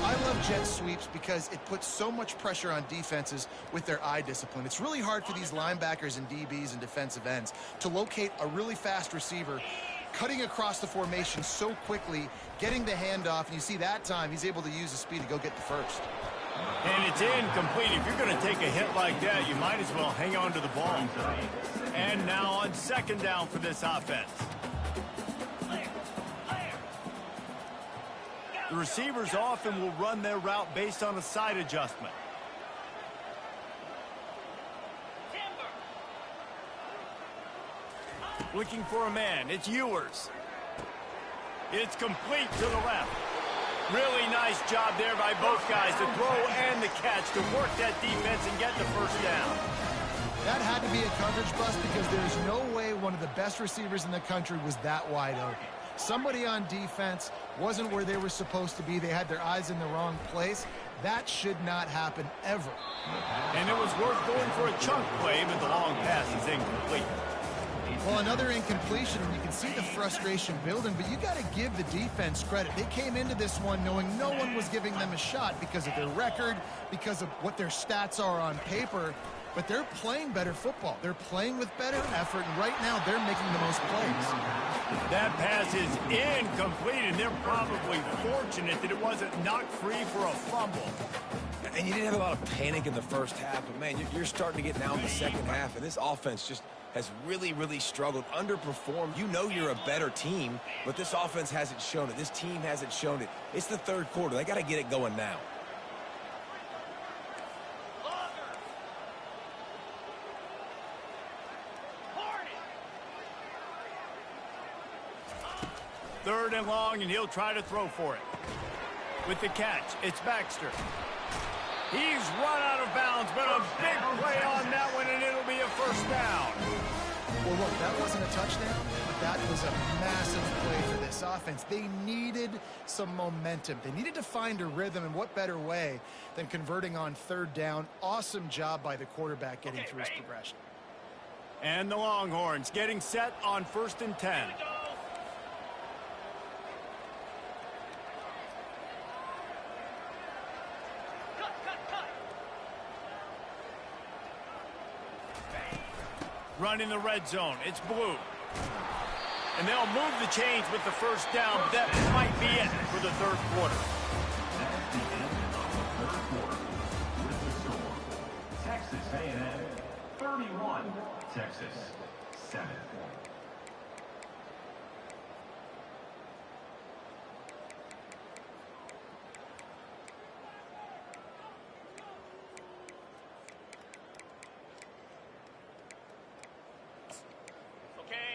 Speaker 3: I love jet sweeps because it puts so much pressure on defenses with their eye discipline. It's really hard for these linebackers and DBs and defensive ends to locate a really fast receiver cutting across the formation so quickly, getting the handoff, and you see that time he's able to use his speed to go get the first.
Speaker 2: And it's incomplete. If you're going to take a hit like that, you might as well hang on to the ball. And now on second down for this offense. The receivers often will run their route based on a side adjustment. Looking for a man. It's Ewers. It's complete to the left. Really nice job there by both guys to throw and the catch to work that defense and get the first down.
Speaker 3: That had to be a coverage bust because there's no way one of the best receivers in the country was that wide open. Somebody on defense wasn't where they were supposed to be. They had their eyes in the wrong place. That should not happen ever.
Speaker 2: And it was worth going for a chunk play, but the long pass is incomplete.
Speaker 3: Well, another incompletion, and you can see the frustration building, but you got to give the defense credit. They came into this one knowing no one was giving them a shot because of their record, because of what their stats are on paper. But they're playing better football. They're playing with better effort, and right now they're making the most plays.
Speaker 2: That pass is incomplete, and they're probably fortunate that it wasn't knocked free for a fumble.
Speaker 4: And you didn't have a lot of panic in the first half, but, man, you're starting to get now in the second half, and this offense just has really, really struggled, underperformed. You know you're a better team, but this offense hasn't shown it. This team hasn't shown it. It's the third quarter. They got to get it going now.
Speaker 2: Third and long, and he'll try to throw for it. With the catch, it's Baxter. He's run out of bounds, but a big play on that one, and it'll be a first down.
Speaker 3: Well, look, that wasn't a touchdown, but that was a massive play for this offense. They needed some momentum. They needed to find a rhythm, and what better way than converting on third down. Awesome job by the quarterback getting through his progression.
Speaker 2: And the Longhorns getting set on 1st and 10. Running the red zone. It's blue. And they'll move the chains with the first down, but that might be it for the third quarter.
Speaker 5: That's the end of the third quarter. With the score, Texas A&M 31, Texas 7.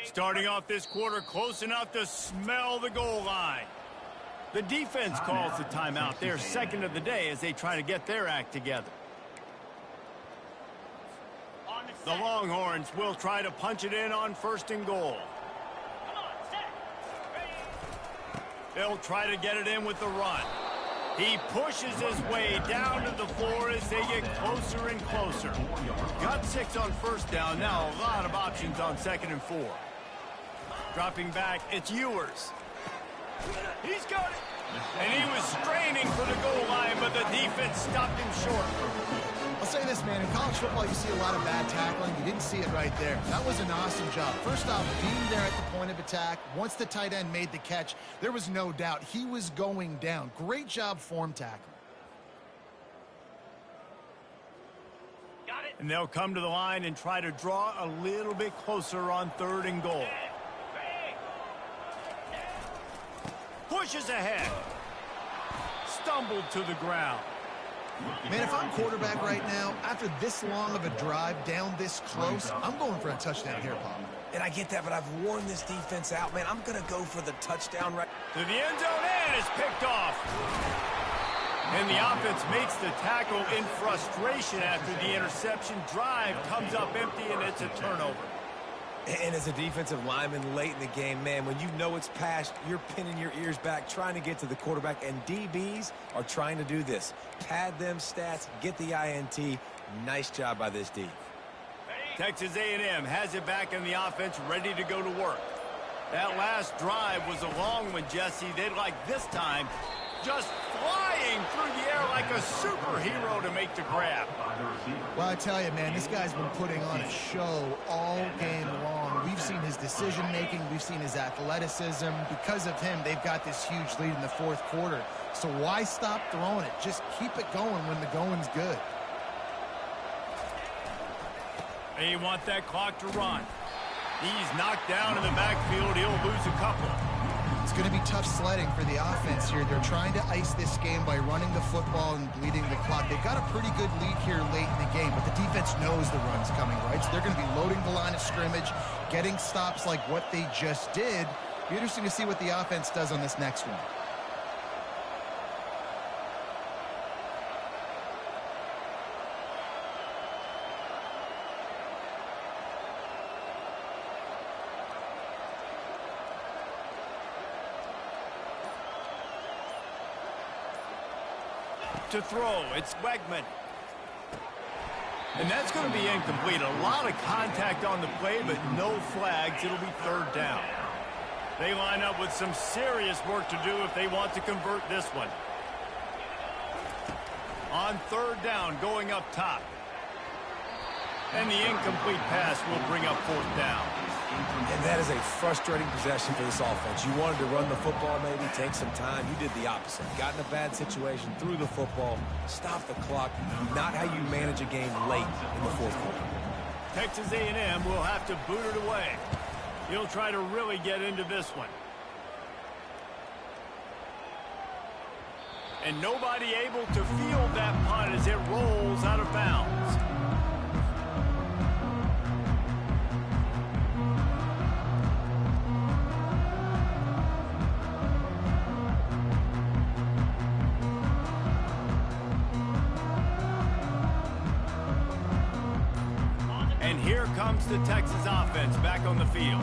Speaker 2: Starting off this quarter close enough to smell the goal line. The defense calls the timeout. They're second of the day as they try to get their act together. The Longhorns will try to punch it in on 1st and goal. They'll try to get it in with the run. He pushes his way down to the floor as they get closer and closer. Got 6 on first down. Now a lot of options on 2nd and 4. Dropping back, it's Ewers. He's got it. And he was straining for the goal line, but the defense stopped him short.
Speaker 3: I'll say this, man. In college football, you see a lot of bad tackling. You didn't see it right there. That was an awesome job. First off, being there at the point of attack. Once the tight end made the catch, there was no doubt he was going down. Great job form tackling.
Speaker 2: And they'll come to the line and try to draw a little bit closer on 3rd and goal. Pushes ahead. Stumbled to the ground.
Speaker 3: Man, if I'm quarterback right now, after this long of a drive down this close, I'm going for a touchdown here, Pop.
Speaker 4: And I get that, but I've worn this defense out, man. I'm going to go for the touchdown right.
Speaker 2: To the end zone, and it's picked off. And the offense makes the tackle in frustration after the interception. Drive comes up empty, and it's a turnover.
Speaker 4: And as a defensive lineman late in the game, man, when you know it's past, you're pinning your ears back, trying to get to the quarterback, and DBs are trying to do this. Pad them stats, get the INT. Nice job by this D.
Speaker 2: Texas A&M has it back in the offense, ready to go to work. That last drive was a long one, Jesse. They'd like this time just flying through the air like a superhero to make the grab.
Speaker 3: Well, I tell you, man, this guy's been putting on a show all game long. We've seen his decision-making. We've seen his athleticism. Because of him, they've got this huge lead in the fourth quarter. So why stop throwing it? Just keep it going when the going's good.
Speaker 2: They want that clock to run. He's knocked down in the backfield. He'll lose a couple.
Speaker 3: It's going to be tough sledding for the offense here. They're trying to ice this game by running the football and bleeding the clock. They've got a pretty good lead here late in the game, but the defense knows the run's coming, right? So they're going to be loading the line of scrimmage, getting stops like what they just did. Be interesting to see what the offense does on this next one.
Speaker 2: To throw, it's Wegman. And that's going to be incomplete. A lot of contact on the play, but no flags. It'll be 3rd down. They line up with some serious work to do if they want to convert this one. On 3rd down, going up top. And the incomplete pass will bring up 4th down.
Speaker 4: And that is a frustrating possession for this offense. You wanted to run the football, maybe take some time. You did the opposite. Got in a bad situation, threw the football, stopped the clock. Not how you manage a game late in the 4th quarter.
Speaker 2: Texas A&M will have to boot it away. He'll try to really get into this one. And nobody able to field that punt as it rolls out of bounds. And here comes the Texas offense back on the field.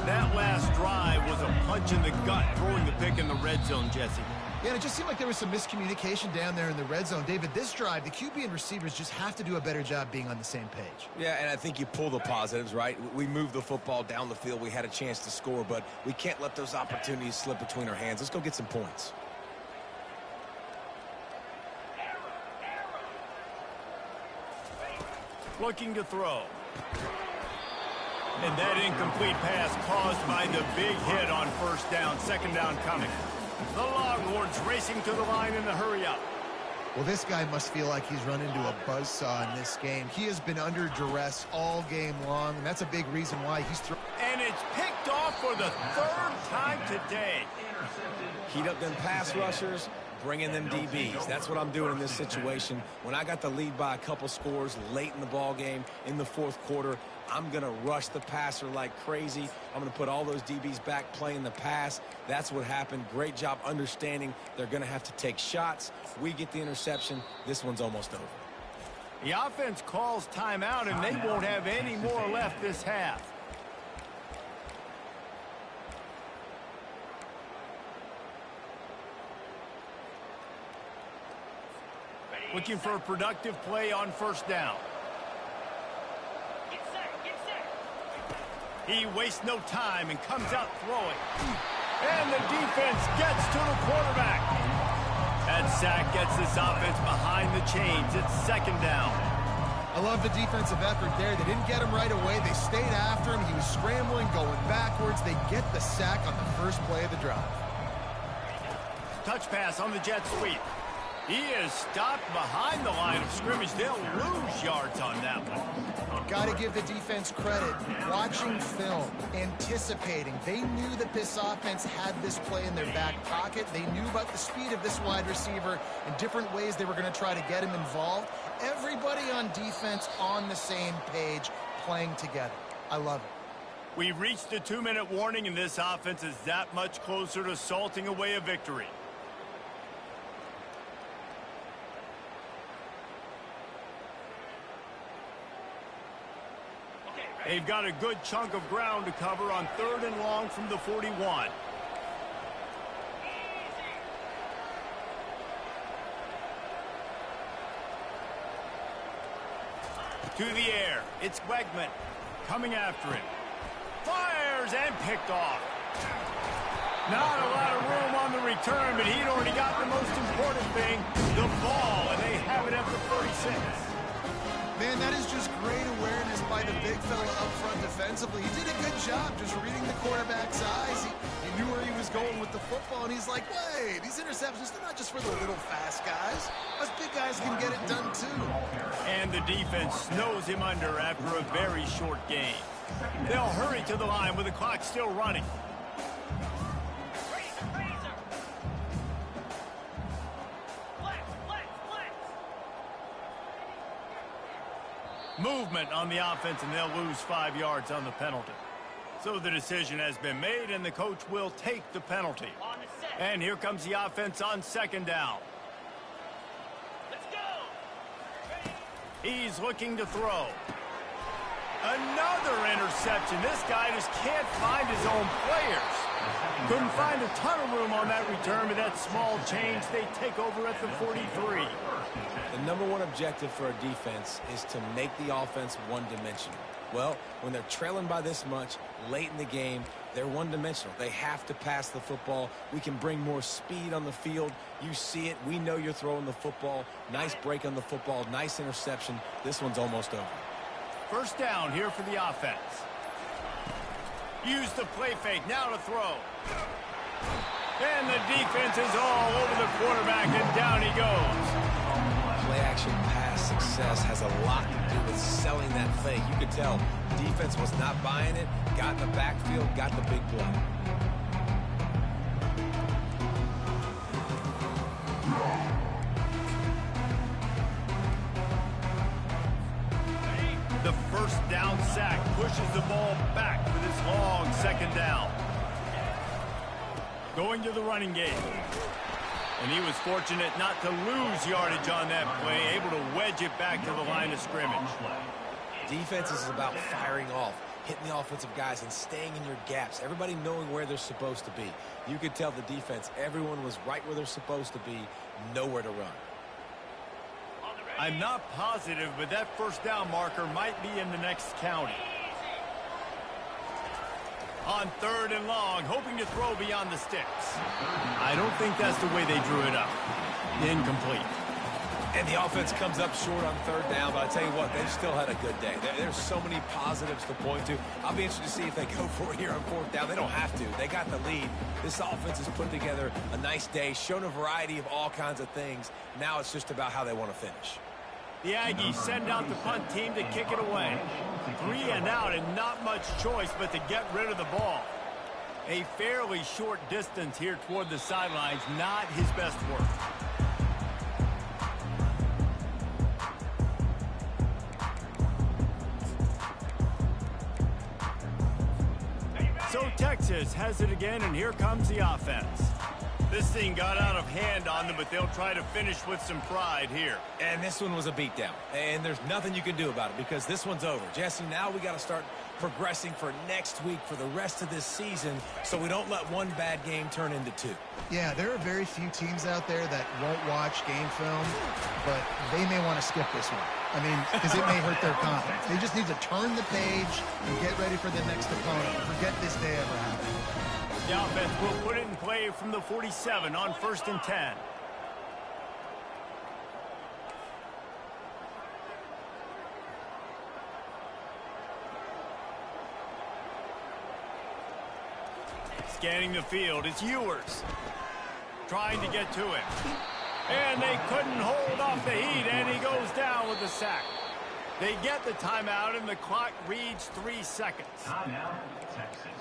Speaker 2: That last drive was a punch in the gut, throwing the pick in the red zone, Jesse.
Speaker 3: Yeah, and it just seemed like there was some miscommunication down there in the red zone. David, this drive, the QB and receivers just have to do a better job being on the same page.
Speaker 4: Yeah, and I think you pull the positives, right? We moved the football down the field. We had a chance to score, but we can't let those opportunities slip between our hands. Let's go get some points.
Speaker 2: Looking to throw. And that incomplete pass caused by the big hit on 1st down, 2nd down coming. The Longhorns racing to the line in the hurry-up.
Speaker 3: Well, this guy must feel like he's run into a buzzsaw in this game. He has been under duress all game long, and that's a big reason why he's throwing.
Speaker 2: And it's picked off for the 3rd time today.
Speaker 4: Heat up them pass rushers, bring in them DBs. That's what I'm doing in this situation. When I got the lead by a couple scores late in the ball game in the 4th quarter, I'm going to rush the passer like crazy. I'm going to put all those DBs back playing the pass. That's what happened. Great job understanding they're going to have to take shots. We get the interception. This one's almost over.
Speaker 2: The offense calls timeout, and they won't have any more left this half. Looking for a productive play on 1st down. He wastes no time and comes out throwing. And the defense gets to the quarterback. That sack gets this offense behind the chains. It's 2nd down.
Speaker 3: I love the defensive effort there. They didn't get him right away. They stayed after him. He was scrambling, going backwards. They get the sack on the 1st play of the drive.
Speaker 2: Touch pass on the jet sweep. He is stopped behind the line of scrimmage. They'll lose yards on that one.
Speaker 3: Got to give the defense credit. Watching film, anticipating. They knew that this offense had this play in their back pocket. They knew about the speed of this wide receiver and different ways they were going to try to get him involved. Everybody on defense on the same page, playing together. I love it.
Speaker 2: We've reached the 2-minute warning, and this offense is that much closer to salting away a victory. They've got a good chunk of ground to cover on 3rd and long from the 41. To the air, it's Wegman coming after it. Fires and picked off. Not a lot of room on the return, but he'd already got the most important thing, the ball, and they have it at the 46.
Speaker 3: Man, that is just great awareness by the big fella up front defensively. He did a good job just reading the quarterback's eyes. He knew where he was going with the football, and he's like, wait, these interceptions, they're not just for the little fast guys. Us big guys can get it done too.
Speaker 2: And the defense snows him under after a very short game. They'll hurry to the line with the clock still running. Movement on the offense, and they'll lose 5 yards on the penalty. So the decision has been made, and the coach will take the penalty. And here comes the offense on 2nd down. Let's go. He's looking to throw. Another interception. This guy just can't find his own players. Couldn't find a ton of room on that return, but that small change, they take over at the 43.
Speaker 4: The #1 objective for a defense is to make the offense one-dimensional. Well, when they're trailing by this much late in the game, they're one-dimensional. They have to pass the football. We can bring more speed on the field. You see it. We know you're throwing the football. Nice break on the football. Nice interception. This one's almost over.
Speaker 2: First down here for the offense. Use the play fake, now to throw. And the defense is all over the quarterback, and down he goes.
Speaker 4: Play-action pass success has a lot to do with selling that fake. You could tell defense was not buying it, got in the backfield, got the big play.
Speaker 2: The first down sack pushes the ball back for this long second down. Going to the running game. And he was fortunate not to lose yardage on that play, able to wedge it back to the line of scrimmage.
Speaker 4: Defense is about firing off, hitting the offensive guys and staying in your gaps, everybody knowing where they're supposed to be. You could tell the defense, everyone was right where they're supposed to be, nowhere to run.
Speaker 2: I'm not positive, but that first down marker might be in the next county. On third and long, hoping to throw beyond the sticks. I don't think that's the way they drew it up. Incomplete.
Speaker 4: And the offense comes up short on third down, but I tell you what, they still had a good day. There's so many positives to point to. I'll be interested to see if they go for it here on fourth down. They don't have to. They got the lead. This offense has put together a nice day, shown a variety of all kinds of things. Now it's just about how they want to finish.
Speaker 2: The Aggies send out the punt team to kick it away. 3 and out and not much choice but to get rid of the ball. A fairly short distance here toward the sidelines, not his best work. So Texas has it again, and here comes the offense. This thing got out of hand on them, but they'll try to finish with some pride here.
Speaker 4: And this one was a beatdown. And there's nothing you can do about it because this one's over. Jesse, now we got to start progressing for next week for the rest of this season so we don't let one bad game turn into 2.
Speaker 3: Yeah, there are very few teams out there that won't watch game film, but they may want to skip this one. I mean, because it may hurt their confidence. They just need to turn the page and get ready for the next opponent and forget this day ever happened.
Speaker 2: The offense will put it in play from the 47 on 1st and 10. Scanning the field, it's Ewers. Trying to get to him. And they couldn't hold off the heat, and he goes down with the sack. They get the timeout, and the clock reads 3 seconds.
Speaker 5: Timeout, Texas.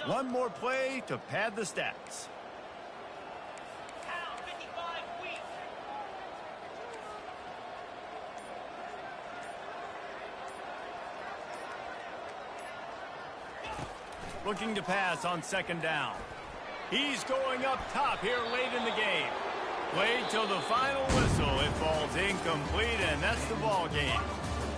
Speaker 2: One more play to pad the stats. Looking to pass on 2nd down. He's going up top here late in the game. Played till the final whistle. It falls incomplete, and that's the ball game.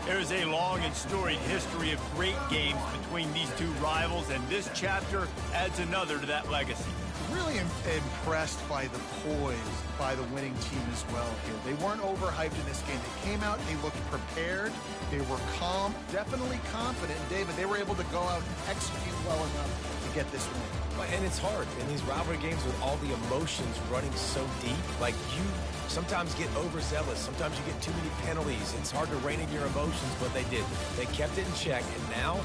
Speaker 2: There's a long and storied history of great games between these two rivals, and this chapter adds another to that legacy.
Speaker 3: Really impressed by the poise by the winning team as well here. They weren't overhyped in this game. They came out, they looked prepared, they were calm, definitely confident. And David, they were able to go out and execute well enough to get this win.
Speaker 4: And it's hard in these rivalry games with all the emotions running so deep. Like, you sometimes get overzealous. Sometimes you get too many penalties. It's hard to rein in your emotions, but they did. They kept it in check, and now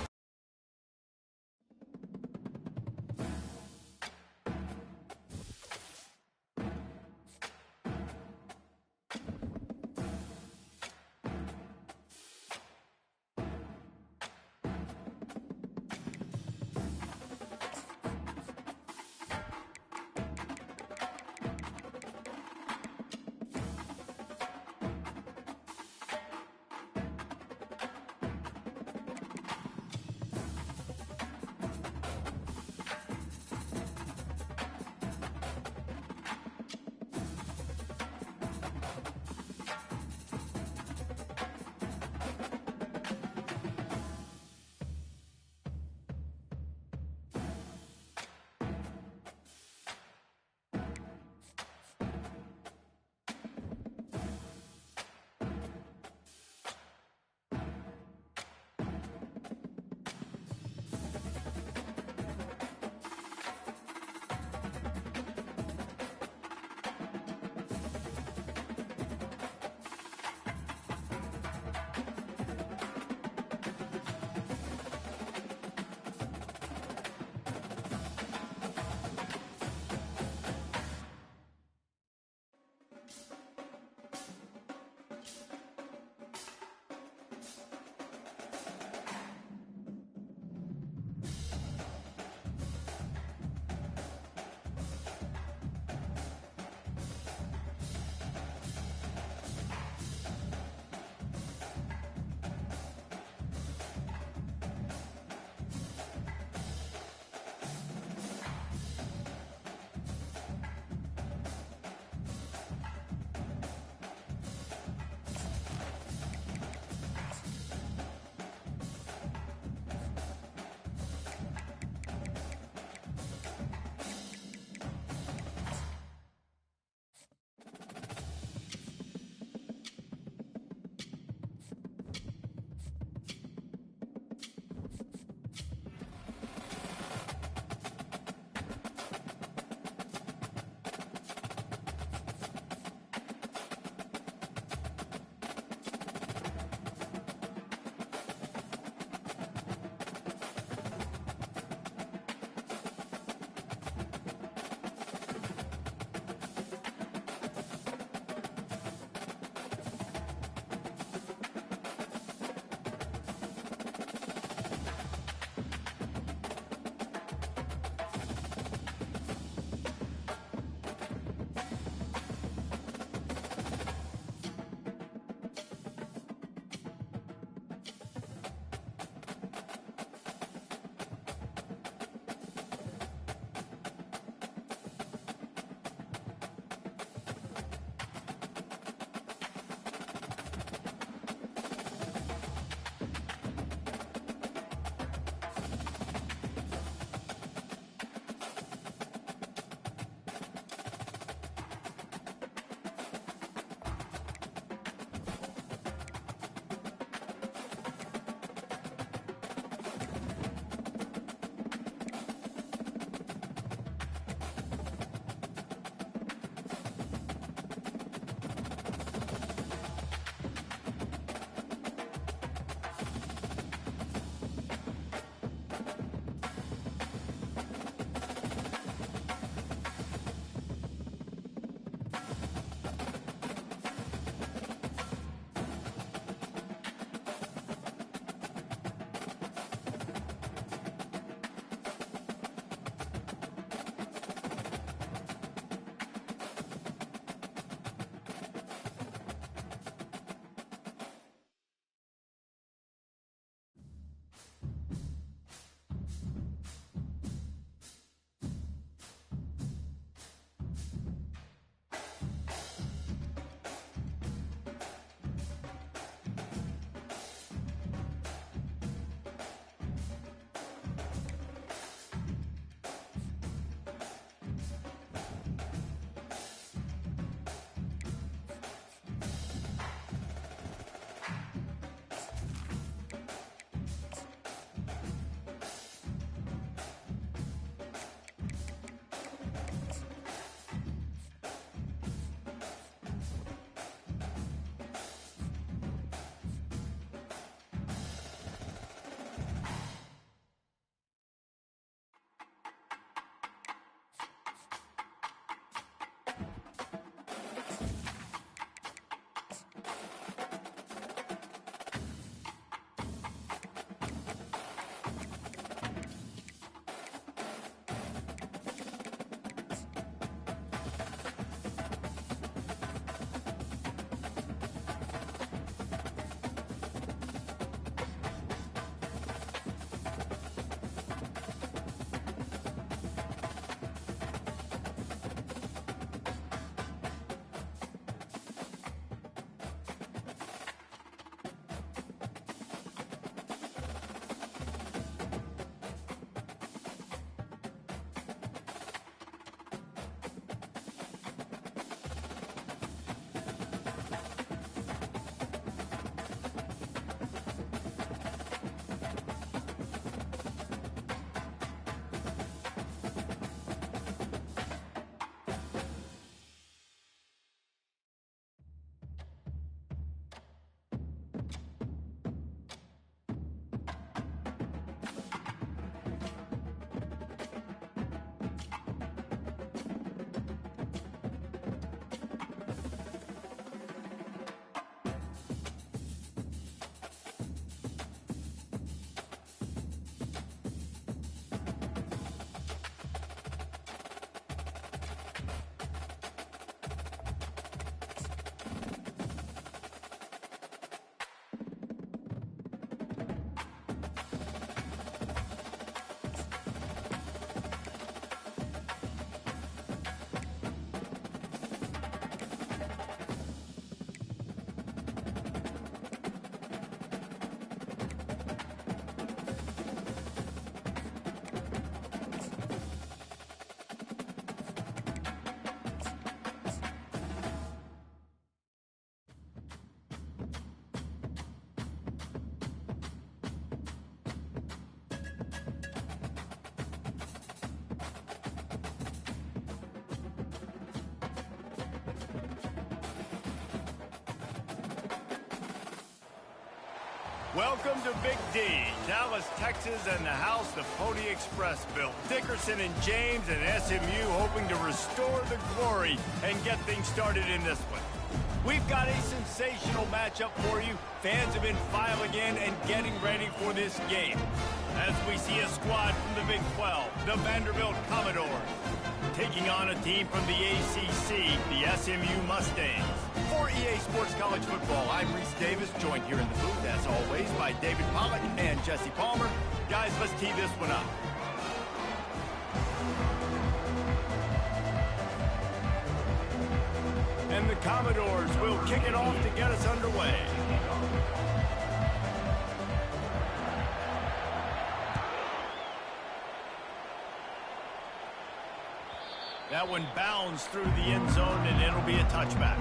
Speaker 2: Welcome to Big D, Dallas, Texas, and the house the Pony Express built. Dickerson and James and SMU hoping to restore the glory and get things started in this one. We've got a sensational matchup for you. Fans have been filing in and getting ready for this game. As we see a squad from the Big 12, the Vanderbilt Commodores, taking on a team from the ACC, the SMU Mustangs. For EA Sports College Football, I'm Reese Davis, joined here in the booth, as always, by David Pollack and Jesse Palmer. Guys, let's tee this one up. And the Commodores will kick it off to get us underway. That one bounds through the end zone, and it'll be a touchback.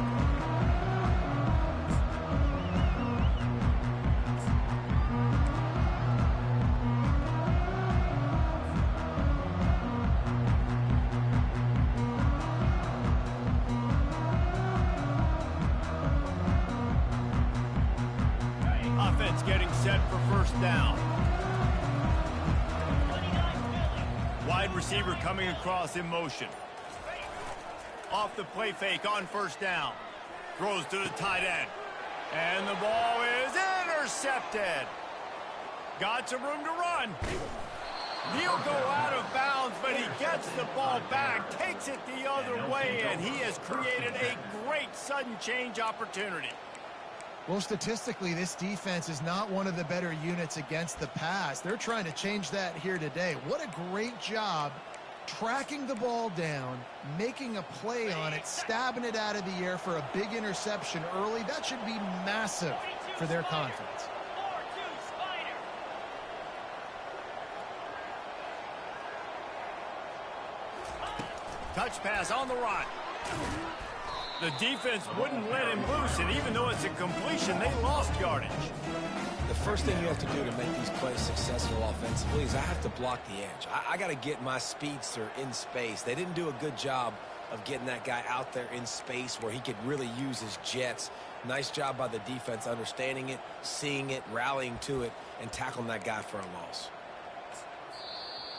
Speaker 2: Offense getting set for first down. Wide receiver coming across in motion. Off the play fake on first down. Throws to the tight end. And the ball is intercepted. Got some room to run. He'll go out of bounds, but he gets the ball back, takes it the other way, and he has created a great sudden change opportunity.
Speaker 3: Well, statistically, this defense is not one of the better units against the pass. They're trying to change that here today. What a great job tracking the ball down, making a play on it, stabbing it out of the air for a big interception early. That should be massive for their confidence.
Speaker 2: Touch pass on the run. The defense wouldn't let him loose, and even though it's a completion, they lost yardage.
Speaker 4: The first thing you have to do to make these plays successful offensively is I have to block the edge. I got to get my speedster in space. They didn't do a good job of getting that guy out there in space where he could really use his jets. Nice job by the defense understanding it, seeing it, rallying to it, and tackling that guy for a loss.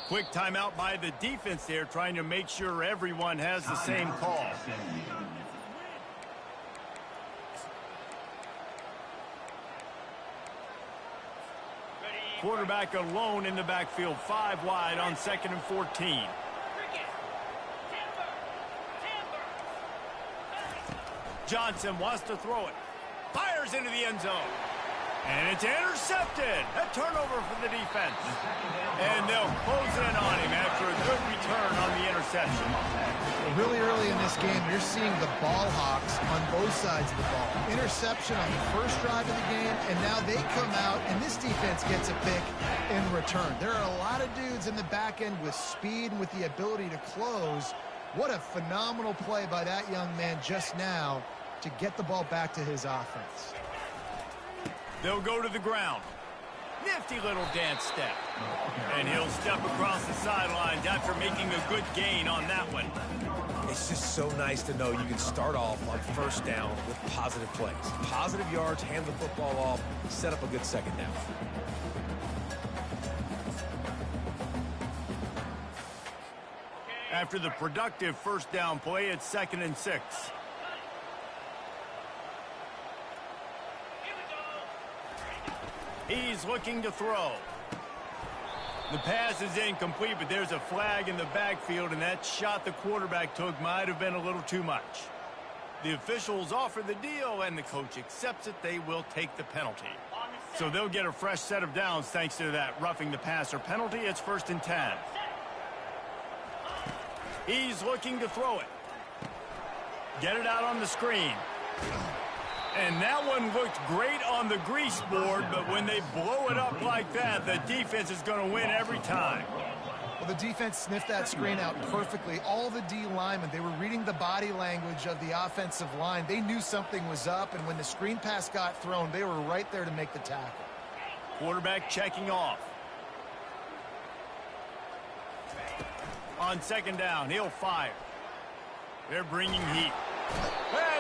Speaker 2: Quick timeout by the defense there, trying to make sure everyone has the same call. Quarterback alone in the backfield, 5 wide on 2nd and 14. Johnson wants to throw it. Fires into the end zone. And it's intercepted. A turnover for the defense. And they'll close in on him after a good return on the interception.
Speaker 3: Really early in this game, you're seeing the ball hawks on both sides of the ball. Interception on the first drive of the game, and now they come out, and this defense gets a pick in return. There are a lot of dudes in the back end with speed and with the ability to close. What a phenomenal play by that young man just now to get the ball back to his offense.
Speaker 2: They'll go to the ground. Nifty little dance step. And he'll step across the sidelines after making a good gain on that one.
Speaker 4: It's just so nice to know you can start off on first down with positive plays. Positive yards, hand the football off, set up a good second down.
Speaker 2: After the productive first down play, it's 2nd and 6. He's looking to throw. The pass is incomplete, but there's a flag in the backfield, and that shot the quarterback took might have been a little too much. The officials offer the deal, and the coach accepts it. They will take the penalty. So they'll get a fresh set of downs thanks to that roughing the passer penalty. It's 1st and 10. He's looking to throw it. Get it out on the screen. And that one looked great on the grease board, but when they blow it up like that, the defense is going to win every time.
Speaker 3: Well, the defense sniffed that screen out perfectly. All the D linemen, they were reading the body language of the offensive line. They knew something was up, and when the screen pass got thrown, they were right there to make the tackle.
Speaker 2: Quarterback checking off. On 2nd down, he'll fire. They're bringing heat.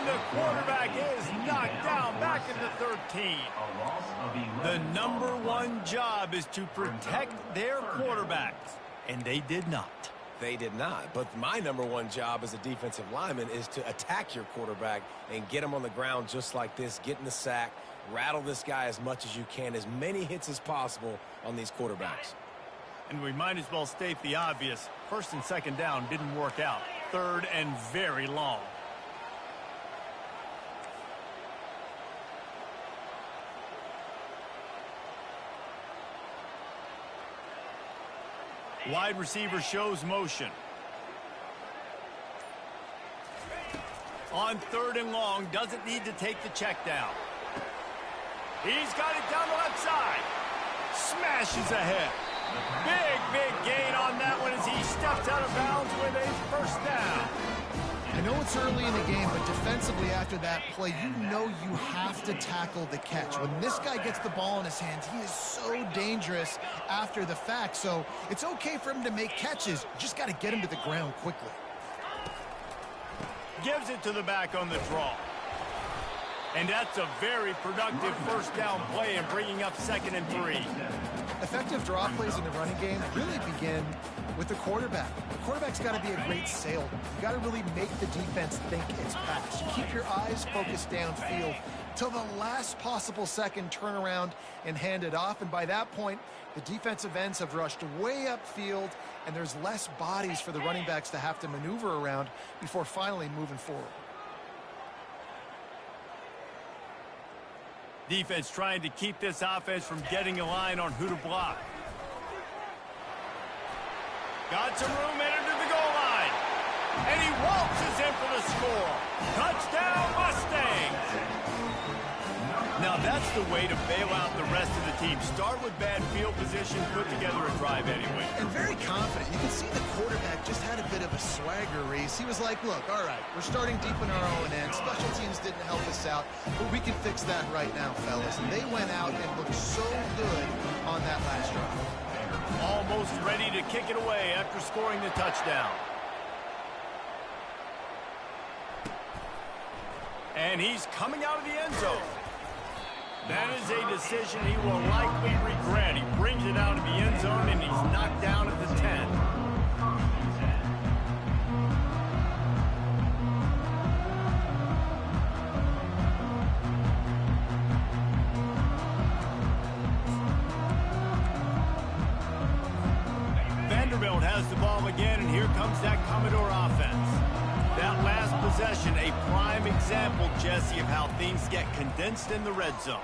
Speaker 2: And the quarterback is knocked down back at the 13.
Speaker 5: A loss of 11.
Speaker 2: The The #1 job is to protect their quarterbacks, and they did not.
Speaker 4: They did not, but my #1 job as a defensive lineman is to attack your quarterback and get him on the ground just like this, get in the sack, rattle this guy as much as you can, as many hits as possible on these quarterbacks.
Speaker 2: And we might as well state the obvious. 1st and 2nd down didn't work out. 3rd and very long. Wide receiver shows motion. On 3rd and long, doesn't need to take the check down. He's got it down the left side. Smashes ahead. Big gain on that one as he steps out of bounds with a 1st down.
Speaker 3: I know it's early in the game, but defensively after that play, you know you have to tackle the catch. When this guy gets the ball in his hands, he is so dangerous after the fact. So it's okay for him to make catches. You just got to get him to the ground quickly.
Speaker 2: Gives it to the back on the draw. And that's a very productive 1st down play and bringing up 2nd and 3.
Speaker 3: Effective draw plays in the running game really begin with the quarterback. The quarterback's got to be a great salesman. You got to really make the defense think it's pass. You keep your eyes focused downfield till the last possible second, turn around and hand it off. And by that point, the defensive ends have rushed way upfield, and there's less bodies for the running backs to have to maneuver around before finally moving forward.
Speaker 2: Defense trying to keep this offense from getting a line on who to block. Got some room headed to the goal line. And he waltzes in for the score. Touchdown, Mustangs! Now that's the way to bail out the rest of the team. Start with bad field position, put together a drive anyway.
Speaker 3: And very confident. You can see the quarterback just had a bit of a swagger race. He was like, look, all right, we're starting deep in our own end. Special teams didn't help us out, but we can fix that right now, fellas. And they went out and looked so good on that last drive.
Speaker 2: Almost ready to kick it away after scoring the touchdown. And he's coming out of the end zone. That is a decision he will likely regret. He brings it out of the end zone, and he's knocked down at the 10. Vanderbilt has the ball again, and here comes that Commodore offense. That last possession, a prime example, Jesse, of how things get condensed in the red zone.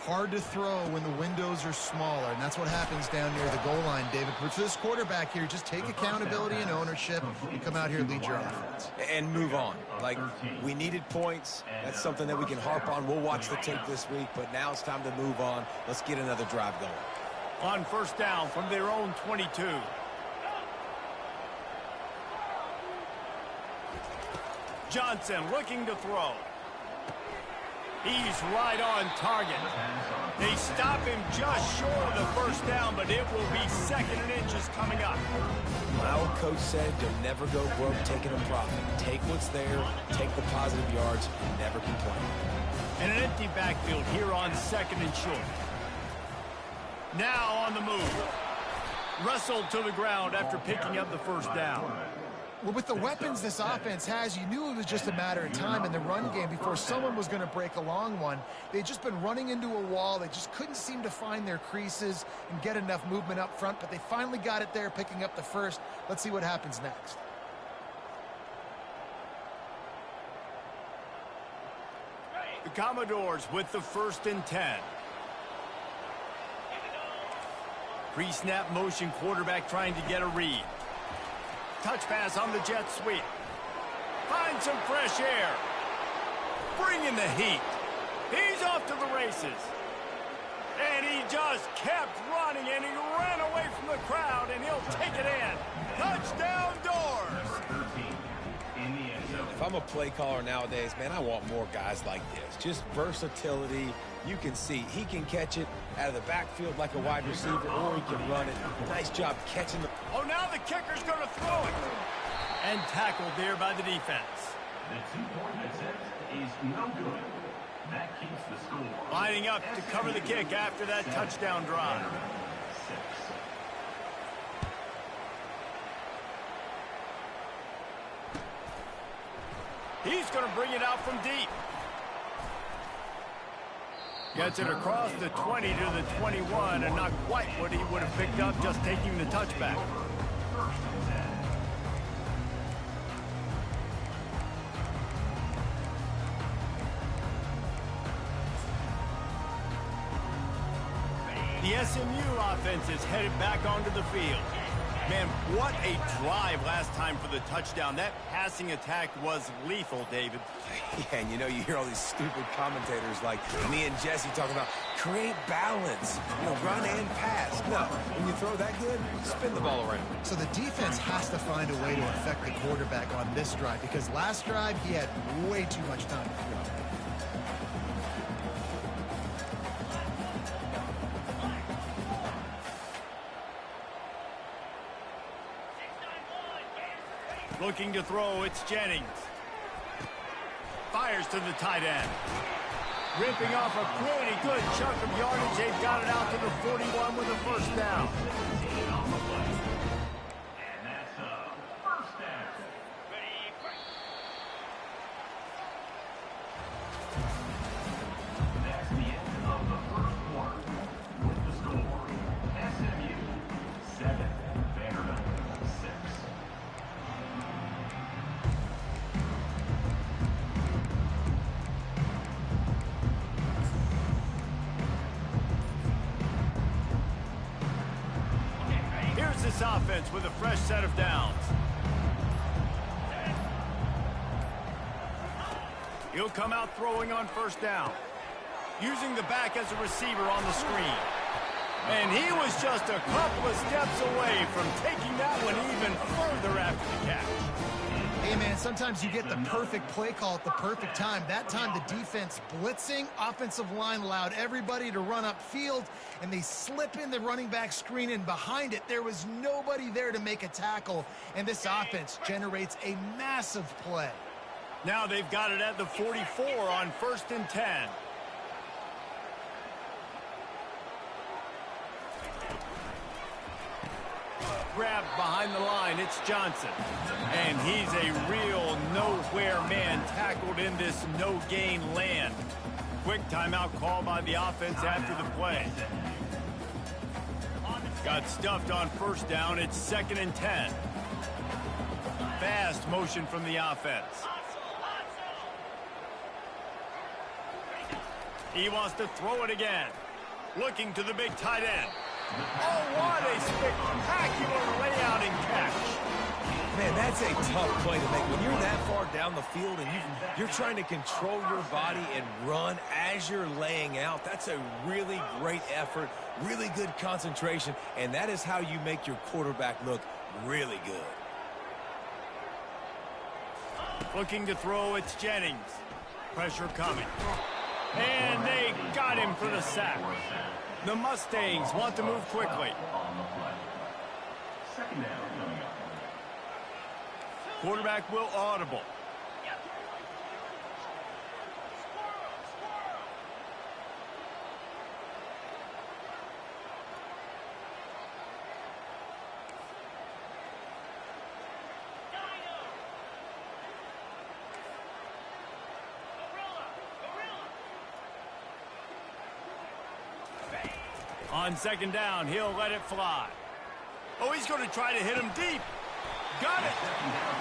Speaker 3: Hard to throw when the windows are smaller, and that's what happens down near the goal line, David. But for this quarterback here, just take accountability and ownership and come out here and lead your offense.
Speaker 4: And move on. Like, we needed points. That's something that we can harp on. We'll watch the tape this week, but now it's time to move on. Let's get another drive going.
Speaker 2: On 1st down from their own 22. Johnson looking to throw. He's right on target. They stop him just short of the 1st down, but it will be 2nd and inches coming up.
Speaker 4: My old coach said you'll never go broke taking a profit. Take what's there, take the positive yards, and never complain.
Speaker 2: And an empty backfield here on 2nd and short. Now on the move. Wrestled to the ground after picking up the 1st down.
Speaker 3: Well, with the weapons this offense has, you knew it was just a matter of time in the run game before someone was going to break a long one. They'd just been running into a wall. They just couldn't seem to find their creases and get enough movement up front, but they finally got it there, picking up the 1st. Let's see what happens next.
Speaker 2: The Commodores with the 1st and 10. Pre-snap motion, quarterback trying to get a read. Touch pass on the jet sweep. Find some fresh air. Bring in the heat. He's off to the races. And he just kept running, and he ran away from the crowd, and he'll take it in. Touchdown, Doors.
Speaker 4: If I'm a play caller nowadays, man, I want more guys like this. Just versatility. You can see he can catch it out of the backfield like a wide receiver, or he can run it. Nice job catching the...
Speaker 2: Oh, now the kicker's going to throw it. And tackled there by the defense.
Speaker 5: The 2-point attempt is no good. That keeps the score.
Speaker 2: Lining up to cover the kick after that touchdown drive.
Speaker 5: 6.
Speaker 2: He's going to bring it out from deep. Gets it across the 20 to the 21, and not quite what he would have picked up just taking the touchback. The SMU offense is headed back onto the field. Man, what a drive last time for the touchdown. That passing attack was lethal, David.
Speaker 4: Yeah, and you hear all these stupid commentators like me and Jesse talking about create balance, run and pass. No, when you throw that good, spin the ball around.
Speaker 3: So the defense has to find a way to affect the quarterback on this drive, because last drive he had way too much time to throw.
Speaker 2: Looking to throw, it's Jennings. Fires to the tight end. Ripping off a pretty good chunk of yardage. They've got it out to the 41 with a first down.
Speaker 5: And that's a first down. That's the end of the first quarter. With the score, SMU 7, Vanderbilt 6.
Speaker 2: Here's this offense with a fresh set of downs. He'll come out throwing on first down. Using the back as a receiver on the screen. And he was just a couple of steps away from taking that one even further after the catch.
Speaker 3: Hey, man, sometimes you get the perfect play call at the perfect time. That time the defense blitzing, offensive line allowed everybody to run upfield, and they slip in the running back screen, and behind it there was nobody there to make a tackle, and this offense generates a massive play.
Speaker 2: Now they've got it at the 44 on 1st and 10. Grabbed behind the line, it's Johnson. And he's a real nowhere man tackled in this no-gain land. Quick timeout call by the offense after the play. Got stuffed on first down, it's 2nd and 10. Fast motion from the offense. He wants to throw it again. Looking to the big tight end. Oh, what a spectacular layout and catch.
Speaker 4: Man, that's a tough play to make. When you're that far down the field and you're trying to control your body and run as you're laying out, that's a really great effort, really good concentration, and that is how you make your quarterback look really good.
Speaker 2: Looking to throw, it's Jennings. Pressure coming. And they got him for the sack. The Mustangs want to move quickly.
Speaker 5: On the play. 2nd down coming up.
Speaker 2: Quarterback will audible. On 2nd down, he'll let it fly. Oh, he's going to try to hit him deep. Got it.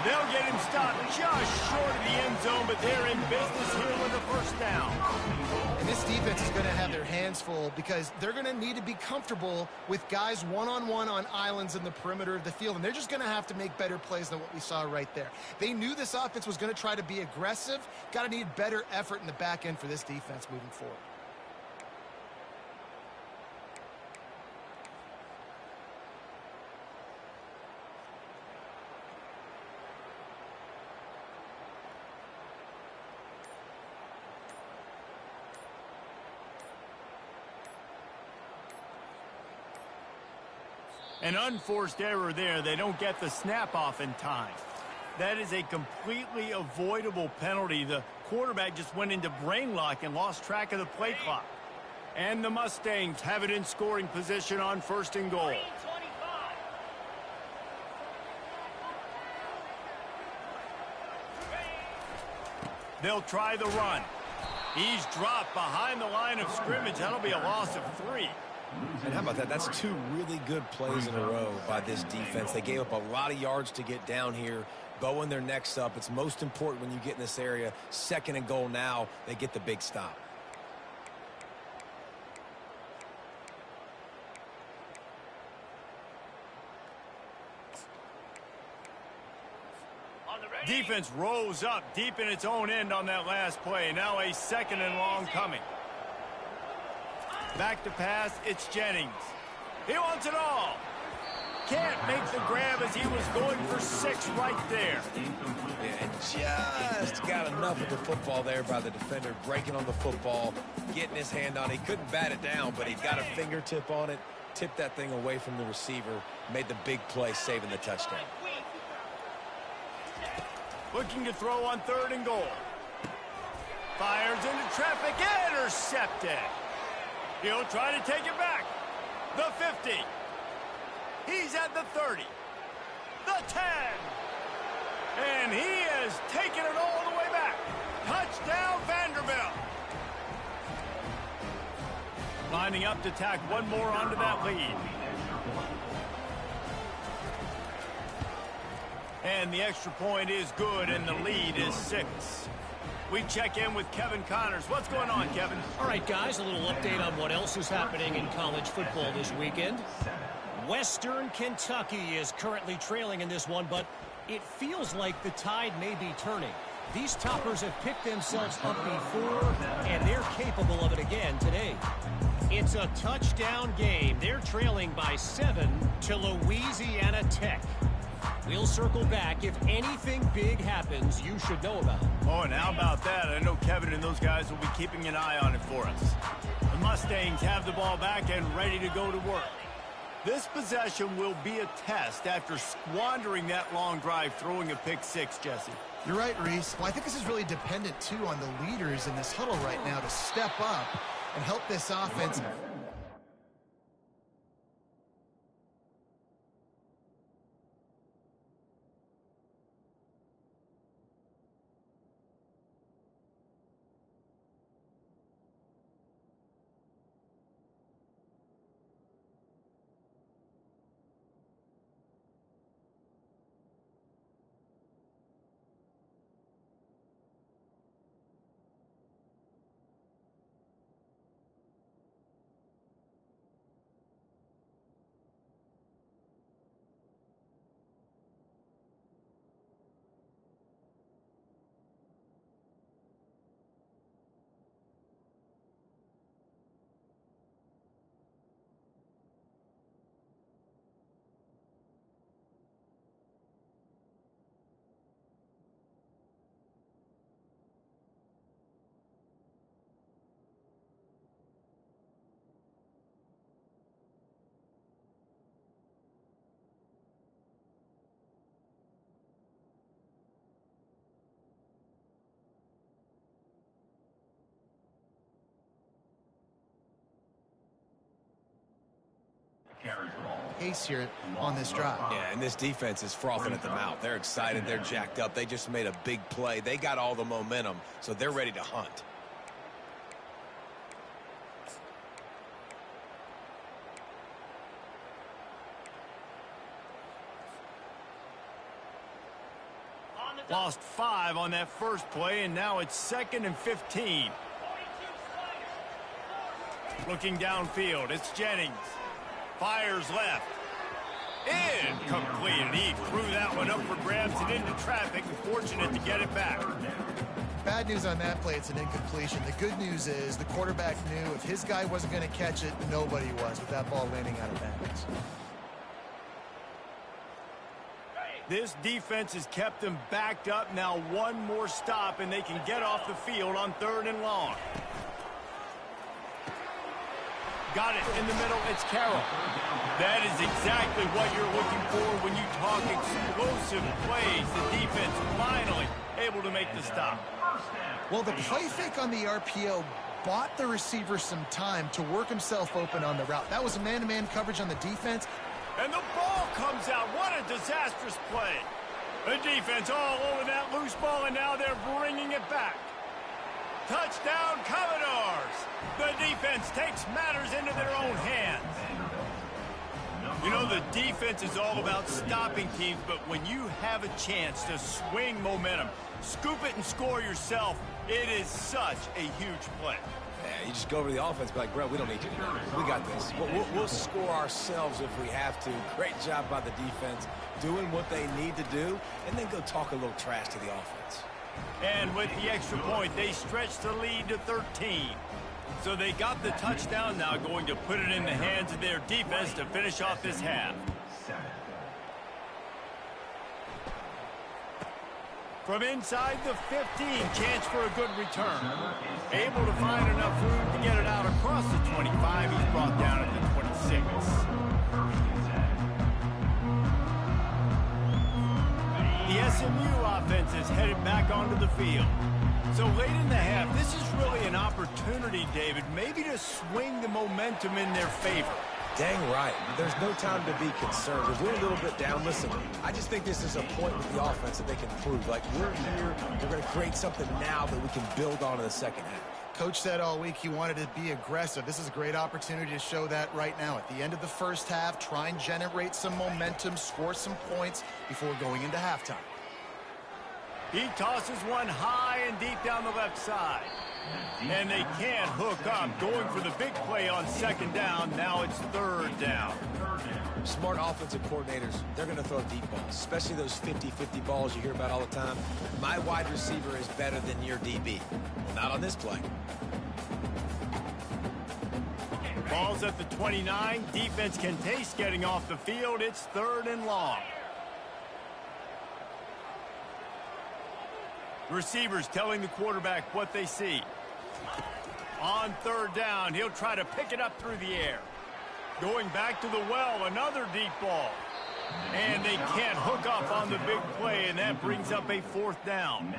Speaker 2: They'll get him stopped just short of the end zone, but they're in business here with a first down.
Speaker 3: And this defense is going to have their hands full because they're going to need to be comfortable with guys one-on-one on islands in the perimeter of the field, and they're just going to have to make better plays than what we saw right there. They knew this offense was going to try to be aggressive. Got to need better effort in the back end for this defense moving forward.
Speaker 2: An unforced error there. They don't get the snap off in time. That is a completely avoidable penalty. The quarterback just went into brain lock and lost track of the play clock. And the Mustangs have it in scoring position on 1st and goal. They'll try the run. He's dropped behind the line of scrimmage. That'll be a loss of 3.
Speaker 4: And how about that? That's 2 really good plays in a row by this defense. They gave up a lot of yards to get down here, bowing their necks up. It's most important when you get in this area. 2nd and goal now, they get the big stop.
Speaker 2: Defense rolls up deep in its own end on that last play. Now a 2nd and long coming. Back to pass, it's Jennings. He wants it all. Can't make the grab as he was going for 6 right there.
Speaker 4: Yeah, and just got enough of the football there by the defender, breaking on the football, getting his hand on it. He couldn't bat it down, but he got a fingertip on it, tipped that thing away from the receiver, made the big play, saving the touchdown.
Speaker 2: Looking to throw on 3rd and goal. Fires into traffic, intercepted. He'll try to take it back. The 50. He's at the 30. The 10. And he has taken it all the way back. Touchdown, Vanderbilt. Lining up to tack one more onto that lead. And the extra point is good, and the lead is 6. We check in with Kevin Connors. What's going on, Kevin?
Speaker 6: All right, guys, a little update on what else is happening in college football this weekend. Western Kentucky is currently trailing in this one, but it feels like the tide may be turning. These toppers have picked themselves up before, and they're capable of it again today. It's a touchdown game. They're trailing by 7 to Louisiana Tech. We'll circle back. If anything big happens, you should know about it.
Speaker 2: Oh, and how about that? I know Kevin and those guys will be keeping an eye on it for us. The Mustangs have the ball back and ready to go to work. This possession will be a test after squandering that long drive, throwing a pick 6, Jesse.
Speaker 3: You're right, Reese. Well, I think this is really dependent, too, on the leaders in this huddle right now to step up and help this offense. Pace here on this drive.
Speaker 4: Yeah, and this defense is frothing at the mouth. They're excited. They're jacked up. They just made a big play. They got all the momentum, so they're ready to hunt.
Speaker 2: Lost 5 on that first play, and now it's 2nd and 15. Looking downfield, it's Jennings. Fires left. Incomplete, and he threw that one up for grabs and into traffic, and fortunate to get it back.
Speaker 3: Bad news on that play, it's an incompletion. The good news is the quarterback knew if his guy wasn't going to catch it, nobody was with that ball landing out of bounds.
Speaker 2: This defense has kept them backed up. Now one more stop, and they can get off the field on 3rd and long. Got it in the middle. It's Carroll. That is exactly what you're looking for when you talk explosive plays. The defense finally able to make the stop.
Speaker 3: Well, the play fake on the RPO bought the receiver some time to work himself open on the route. That was a man-to-man coverage on the defense.
Speaker 2: And the ball comes out. What a disastrous play. The defense all over that loose ball, and now they're bringing it back. Touchdown, Commodores. The defense takes matters into their own hands. You know, the defense is all about stopping teams, but when you have a chance to swing momentum, scoop it and score yourself, it is such a huge play.
Speaker 4: Yeah, you just go over to the offense, be like, bro, we don't need you. We got this. We'll score ourselves if we have to. Great job by the defense, doing what they need to do, and then go talk a little trash to the offense.
Speaker 2: And with the extra point, they stretched the lead to 13. So they got the touchdown, now going to put it in the hands of their defense to finish off this half. From inside the 15, chance for a good return. Able to find enough room to get it out across the 25. He's brought down at the 26. The SMU offense is headed back onto the field. So late in the half, this is really an opportunity, David, maybe to swing the momentum in their favor.
Speaker 4: Dang right. There's no time to be concerned. If we're a little bit down, listen, I just think this is a point with the offense that they can prove. Like, we're here, we're going to create something now that we can build on in the second half.
Speaker 3: Coach said all week he wanted to be aggressive. This is a great opportunity to show that right now. At the end of the first half, try and generate some momentum, score some points before going into halftime.
Speaker 2: He tosses one high and deep down the left side. And they can't hook up, going for the big play on second down. Now it's third down.
Speaker 4: Smart offensive coordinators, they're going to throw deep balls, especially those 50-50 balls you hear about all the time. My wide receiver is better than your DB. Well, not on this play.
Speaker 2: Ball's at the 29. Defense can taste getting off the field. It's third and long. Receivers telling the quarterback what they see. On third down, he'll try to pick it up through the air. Going back to the well, another deep ball. And they can't hook up on the big play, and that brings up a fourth down.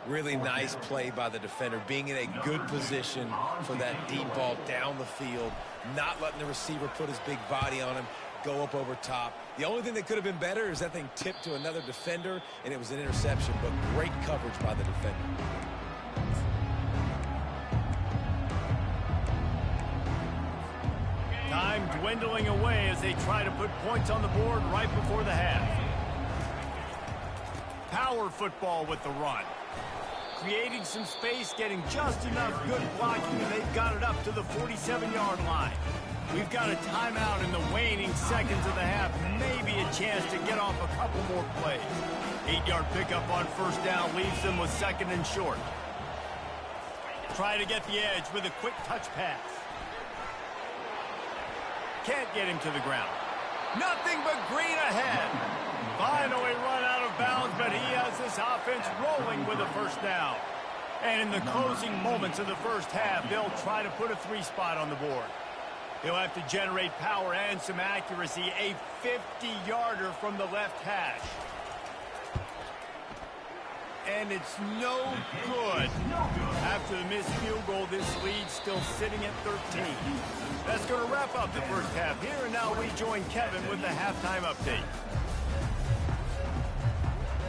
Speaker 4: Really nice play by the defender, being in a good position for that deep ball down the field, not letting the receiver put his big body on him, go up over top. The only thing that could have been better is that thing tipped to another defender, and it was an interception, but great coverage by the defender.
Speaker 2: Time dwindling away as they try to put points on the board right before the half. Power football with the run. Creating some space, getting just enough good blocking, and they've got it up to the 47-yard line. We've got a timeout in the waning seconds of the half. Maybe a chance to get off a couple more plays. 8-yard pickup on first down leaves them with second and short. Try to get the edge with a quick touch pass. Can't get him to the ground. Nothing but green ahead. Finally run out of bounds, but he has this offense rolling with a first down. And in the closing moments of the first half, they'll try to put a 3-spot on the board. He'll have to generate power and some accuracy. A 50-yarder from the left hash. And it's no good. After the missed field goal, this lead still sitting at 13. That's going to wrap up the first half here, and now we join Kevin with the halftime update.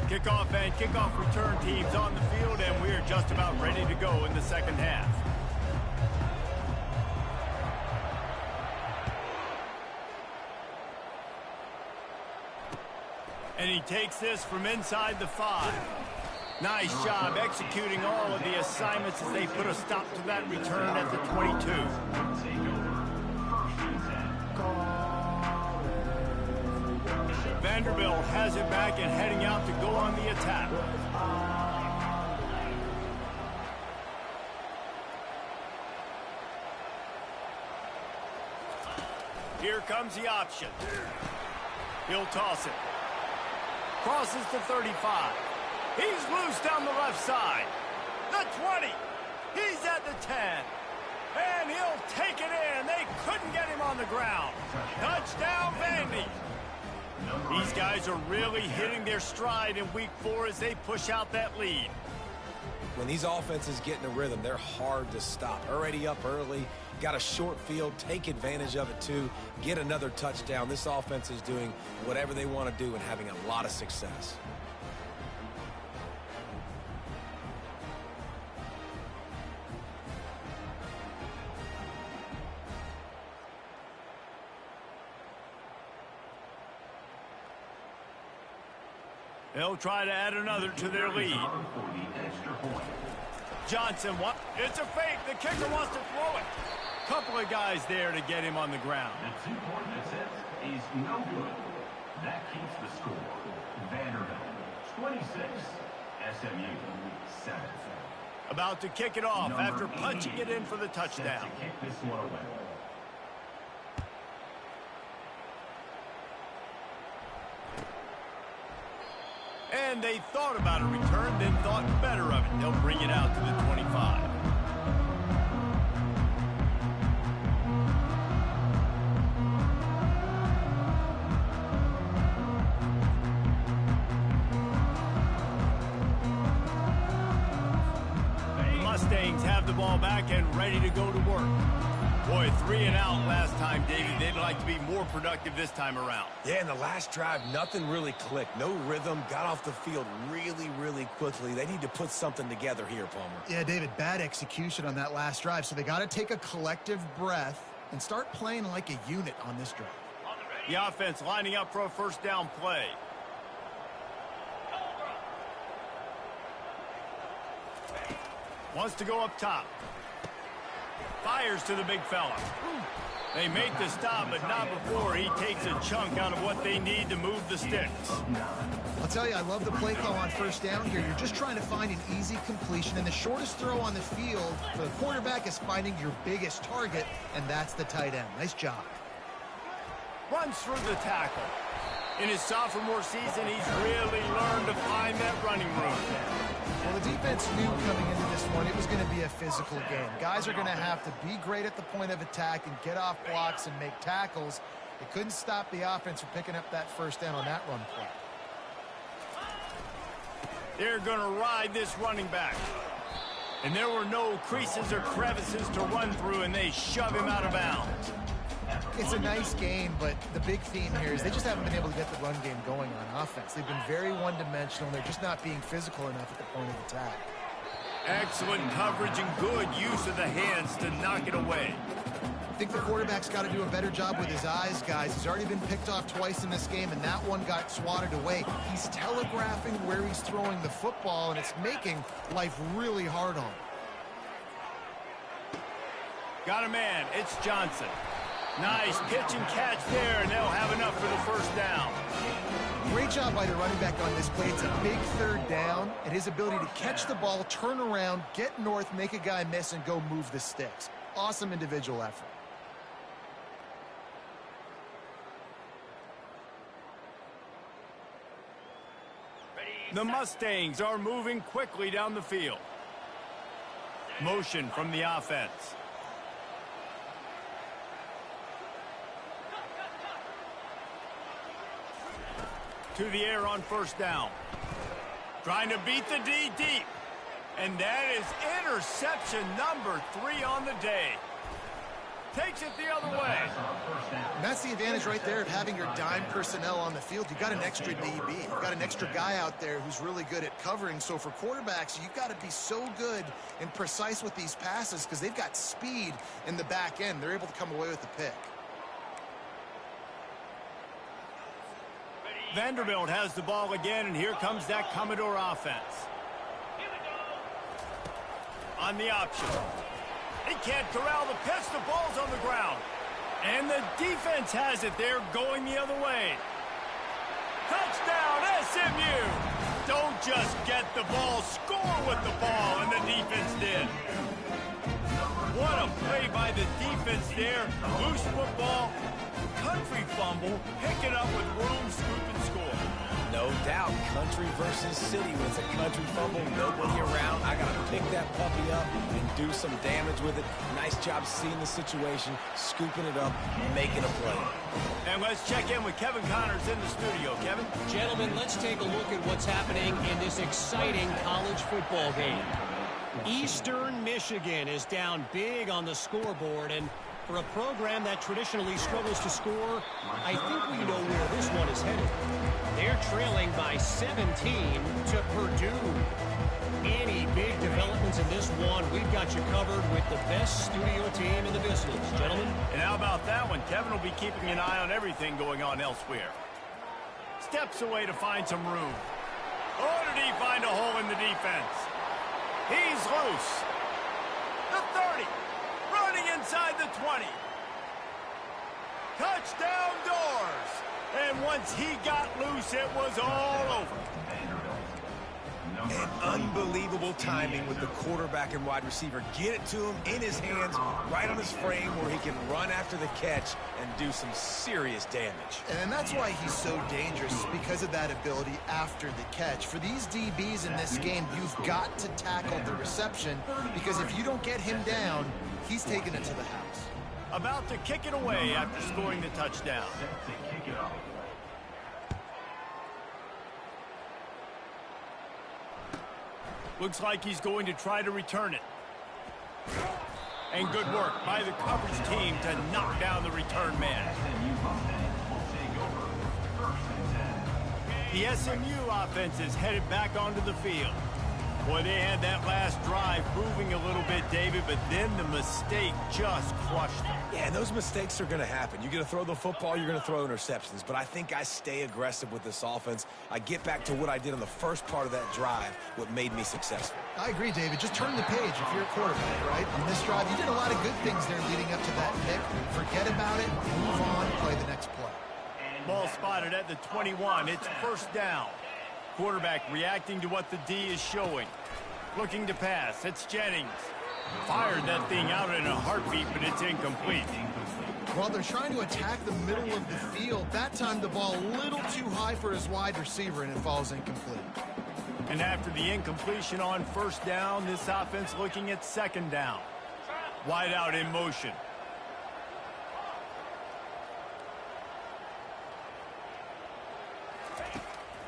Speaker 2: Kickoff and kickoff return teams on the field, and we're just about ready to go in the second half. And he takes this from inside the 5. Nice job executing all of the assignments as they put a stop to that return at the 22. Vanderbilt has it back and heading out to go on the attack. Here comes the option. He'll toss it. Crosses the 35. He's loose down the left side. The 20. He's at the 10. And he'll take it in. They couldn't get him on the ground. Touchdown, Vandy. These guys are really hitting their stride in week 4 as they push out that lead.
Speaker 4: When these offenses get in a rhythm, they're hard to stop. Already up early, got a short field, take advantage of it too, get another touchdown. This offense is doing whatever they want to do and having a lot of success.
Speaker 2: They'll try to add another to their lead. Johnson, it's a fake. The kicker wants to throw it. Couple of guys there to get him on the ground.
Speaker 5: The 2-point attempt is no good. That keeps the score. Vanderbilt 26, SMU 7.
Speaker 2: About to kick it off after punching it in for the touchdown.
Speaker 5: To kick this one away.
Speaker 2: And they thought about a return, then thought better of it. They'll bring it out to the 25. The Mustangs have the ball back and ready to go to work. Boy, 3 and out last time, David. They'd like to be more productive this time around.
Speaker 4: Yeah, in the last drive, nothing really clicked. No rhythm, got off the field really, really quickly. They need to put something together here, Palmer.
Speaker 3: Yeah, David, bad execution on that last drive, so they got to take a collective breath and start playing like a unit on this drive.
Speaker 2: The offense lining up for a first down play. Wants to go up top. Fires to the big fella. They make the stop, but not before he takes a chunk out of what they need to move the sticks.
Speaker 3: I'll tell you, I love the play call on first down here. You're just trying to find an easy completion, and the shortest throw on the field for the quarterback is finding your biggest target, and that's the tight end. Nice job.
Speaker 2: Runs through the tackle. In his sophomore season, he's really learned to find that running room.
Speaker 3: Well, the defense knew coming into this one it was going to be a physical game. Guys are going to have to be great at the point of attack and get off blocks and make tackles. They couldn't stop the offense from picking up that first down on that run play.
Speaker 2: They're going to ride this running back. And there were no creases or crevices to run through, and they shove him out of bounds.
Speaker 3: It's a nice game, but the big theme here is they just haven't been able to get the run game going on offense. They've been very one-dimensional, and they're just not being physical enough at the point of attack.
Speaker 2: Excellent coverage and good use of the hands to knock it away.
Speaker 3: I think the quarterback's got to do a better job with his eyes, guys. He's already been picked off twice in this game, and that one got swatted away. He's telegraphing where he's throwing the football, and it's making life really hard on him.
Speaker 2: Got a man. It's Johnson. Nice pitch and catch there, and they'll have enough for the first down.
Speaker 3: Great job by the running back on this play. It's a big third down, and his ability to catch the ball, turn around, get north, make a guy miss, and go move the sticks. Awesome individual effort.
Speaker 2: The Mustangs are moving quickly down the field. Motion from the offense. To the air on first down. Trying to beat the D deep. And that is interception number 3 on the day. Takes it the other way.
Speaker 3: And that's the advantage right there of having your dime personnel on the field. You've got an extra DB. You've got an extra guy out there who's really good at covering. So for quarterbacks, you've got to be so good and precise with these passes because they've got speed in the back end. They're able to come away with the pick.
Speaker 2: Vanderbilt has the ball again, and here comes that Commodore offense. On the option. He can't corral the pitch. The ball's on the ground. And the defense has it there going the other way. Touchdown, SMU! Don't just get the ball, score with the ball, and the defense did. What a play by the defense there. Loose football, country fumble, pick it up with room, scoop, and score.
Speaker 4: No doubt, country versus city. When it's a country fumble, nobody around. I got to pick that puppy up and do some damage with it. Nice job seeing the situation, scooping it up, making a play.
Speaker 2: And let's check in with Kevin Connors in the studio. Kevin?
Speaker 6: Gentlemen, let's take a look at what's happening in this exciting college football game. Eastern Michigan is down big on the scoreboard, and for a program that traditionally struggles to score, I think we know where this one is headed. They're trailing by 17 to Purdue. Any big developments in this one, we've got you covered with the best studio team in the business, gentlemen.
Speaker 2: And how about that one? Kevin will be keeping an eye on everything going on elsewhere. Steps away to find some room. Oh, did he find a hole in the defense? He's loose. The 30. Running inside the 20. Touchdown doors. And once he got loose, it was all over.
Speaker 4: And unbelievable timing with the quarterback and wide receiver. Get it to him in his hands, right on his frame where he can run after the catch and do some serious damage.
Speaker 3: And that's why he's so dangerous, is because of that ability after the catch. For these DBs in this game, you've got to tackle the reception, because if you don't get him down, he's taking it to the house.
Speaker 2: About to kick it away after scoring the touchdown. Looks like he's going to try to return it. And good work by the coverage team to knock down the return man. The SMU offense is headed back onto the field. Boy, they had that last drive moving a little bit, David, but then the mistake just crushed them.
Speaker 4: Yeah, and those mistakes are going to happen. You're going to throw the football, you're going to throw interceptions. But I think I stay aggressive with this offense. I get back to what I did on the first part of that drive, what made me successful.
Speaker 3: I agree, David. Just turn the page if you're a quarterback, right? On this drive, you did a lot of good things there leading up to that pick. Forget about it, move on, play the next play.
Speaker 2: Ball spotted at the 21. It's first down. Quarterback reacting to what the D is showing. Looking to pass. It's Jennings. Fired that thing out in a heartbeat, but it's incomplete.
Speaker 3: Well, they're trying to attack the middle of the field. That time the ball a little too high for his wide receiver, and it falls incomplete.
Speaker 2: And after the incompletion on first down, this offense looking at second down. Wide out in motion.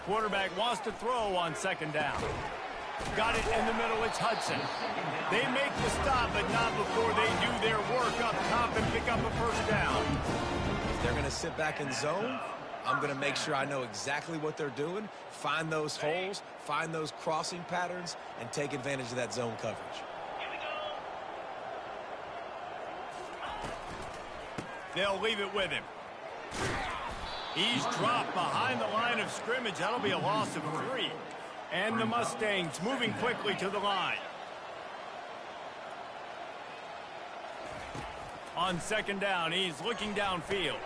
Speaker 2: Quarterback wants to throw on second down. Got it in the middle, it's Hudson. They make the stop, but not before they do their work up top and pick up a first down.
Speaker 4: If they're going to sit back in zone, I'm going to make sure I know exactly what they're doing, find those holes, find those crossing patterns, and take advantage of that zone coverage.
Speaker 2: They'll leave it with him. He's dropped behind the line of scrimmage. That'll be a loss of 3. And the Mustangs moving quickly to the line. On second down, he's looking downfield.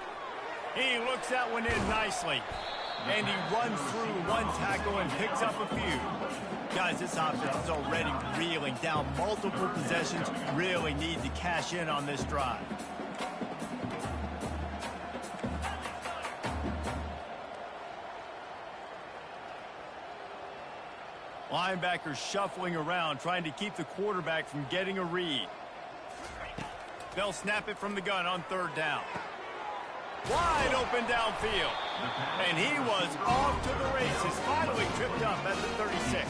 Speaker 2: He looks that one in nicely. And he runs through one tackle and picks up a few. Guys, this offense is already reeling down multiple possessions. Really need to cash in on this drive. Linebackers shuffling around, trying to keep the quarterback from getting a read. They'll snap it from the gun on third down. Wide open downfield. And he was off to the races. Finally tripped up at the 36.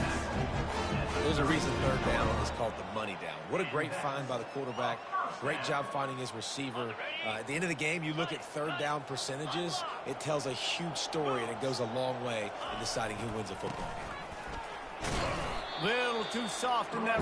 Speaker 4: There's a reason third down is called the money down. What a great find by the quarterback. Great job finding his receiver. At the end of the game, you look at third down percentages. It tells a huge story, and it goes a long way in deciding who wins a football game.
Speaker 2: Little too soft in that.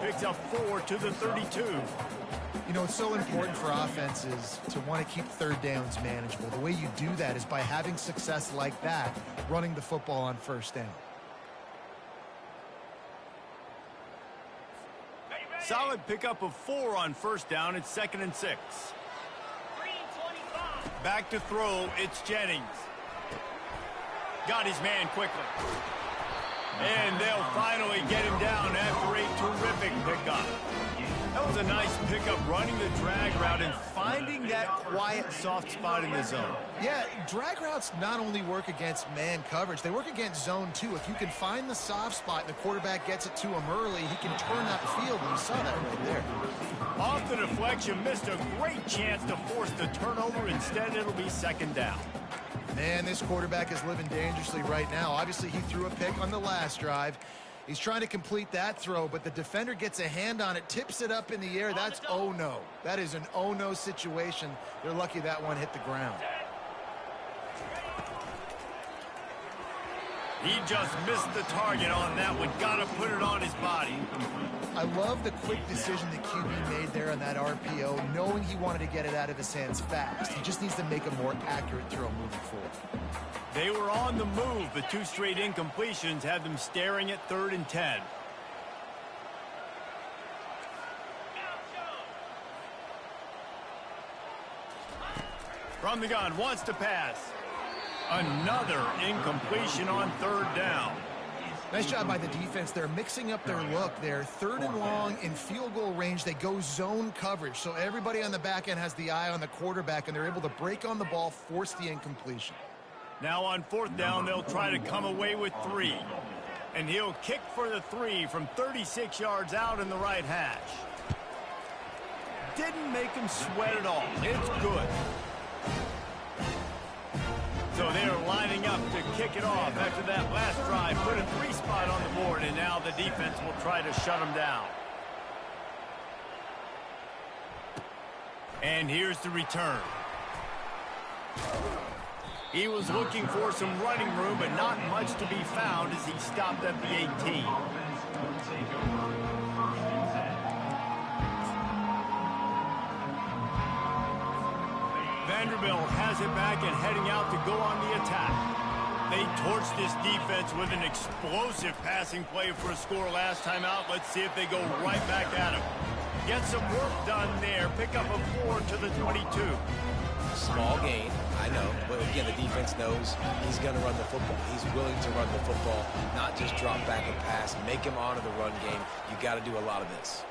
Speaker 2: Picks up 4 to the 32.
Speaker 3: You know, it's so important for offenses to want to keep third downs manageable. The way you do that is by having success like that, running the football on first down.
Speaker 2: solid pickup of 4 on first down. It's 2nd and 6. Back to throw. It's Jennings. Got his man quickly. And they'll finally get him down after a terrific pickup. That was a nice pickup, running the drag route and finding that quiet, soft spot in the zone.
Speaker 3: Yeah, drag routes not only work against man coverage, they work against zone too. If you can find the soft spot and the quarterback gets it to him early, he can turn that field, and you saw that right there.
Speaker 2: Off the deflection, missed a great chance to force the turnover. Instead, it'll be 2nd down.
Speaker 3: Man, this quarterback is living dangerously right now. Obviously, he threw a pick on the last drive. He's trying to complete that throw, but the defender gets a hand on it, tips it up in the air. That's oh no. That is an oh no situation. They're lucky that one hit the ground.
Speaker 2: He just missed the target on that one. Got to put it on his body.
Speaker 3: I love the quick decision the QB made there on that RPO, knowing he wanted to get it out of his hands fast. He just needs to make a more accurate throw moving forward.
Speaker 2: They were on the move, but 2 straight incompletions had them staring at 3rd and 10. From the gun, wants to pass. Another incompletion on 3rd down.
Speaker 3: Nice job by the defense. They're mixing up their look. They're 3rd and long in field goal range. They go zone coverage, so everybody on the back end has the eye on the quarterback, and they're able to break on the ball, force the incompletion.
Speaker 2: Now on 4th down, they'll try to come away with 3. And he'll kick for the 3 from 36 yards out in the right hash. Didn't make him sweat at all. It's good. So they're lining up to kick it off after that last drive. Put a 3 spot on the board, and now the defense will try to shut them down. And here's the return. He was looking for some running room, but not much to be found as he stopped at the 18. Vanderbilt has it back and heading out to go on the attack. They torched this defense with an explosive passing play for a score last time out. Let's see if they go right back at him. Get some work done there. Pick up a 4 to the 22.
Speaker 4: Small gain, I know, but again, the defense knows he's going to run the football. He's willing to run the football, not just drop back and pass, make him honor the run game. You got to do a lot of this.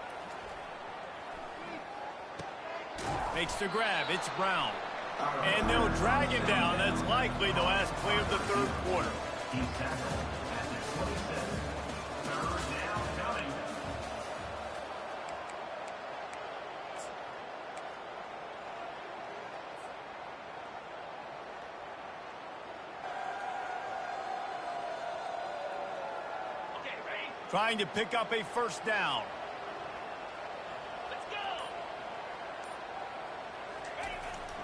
Speaker 2: Makes the grab. It's Brown. And they'll drag him down. That's likely the last play of the 3rd quarter.
Speaker 5: He's tackled at the 27. 3rd down coming.
Speaker 2: Trying to pick up a 1st down.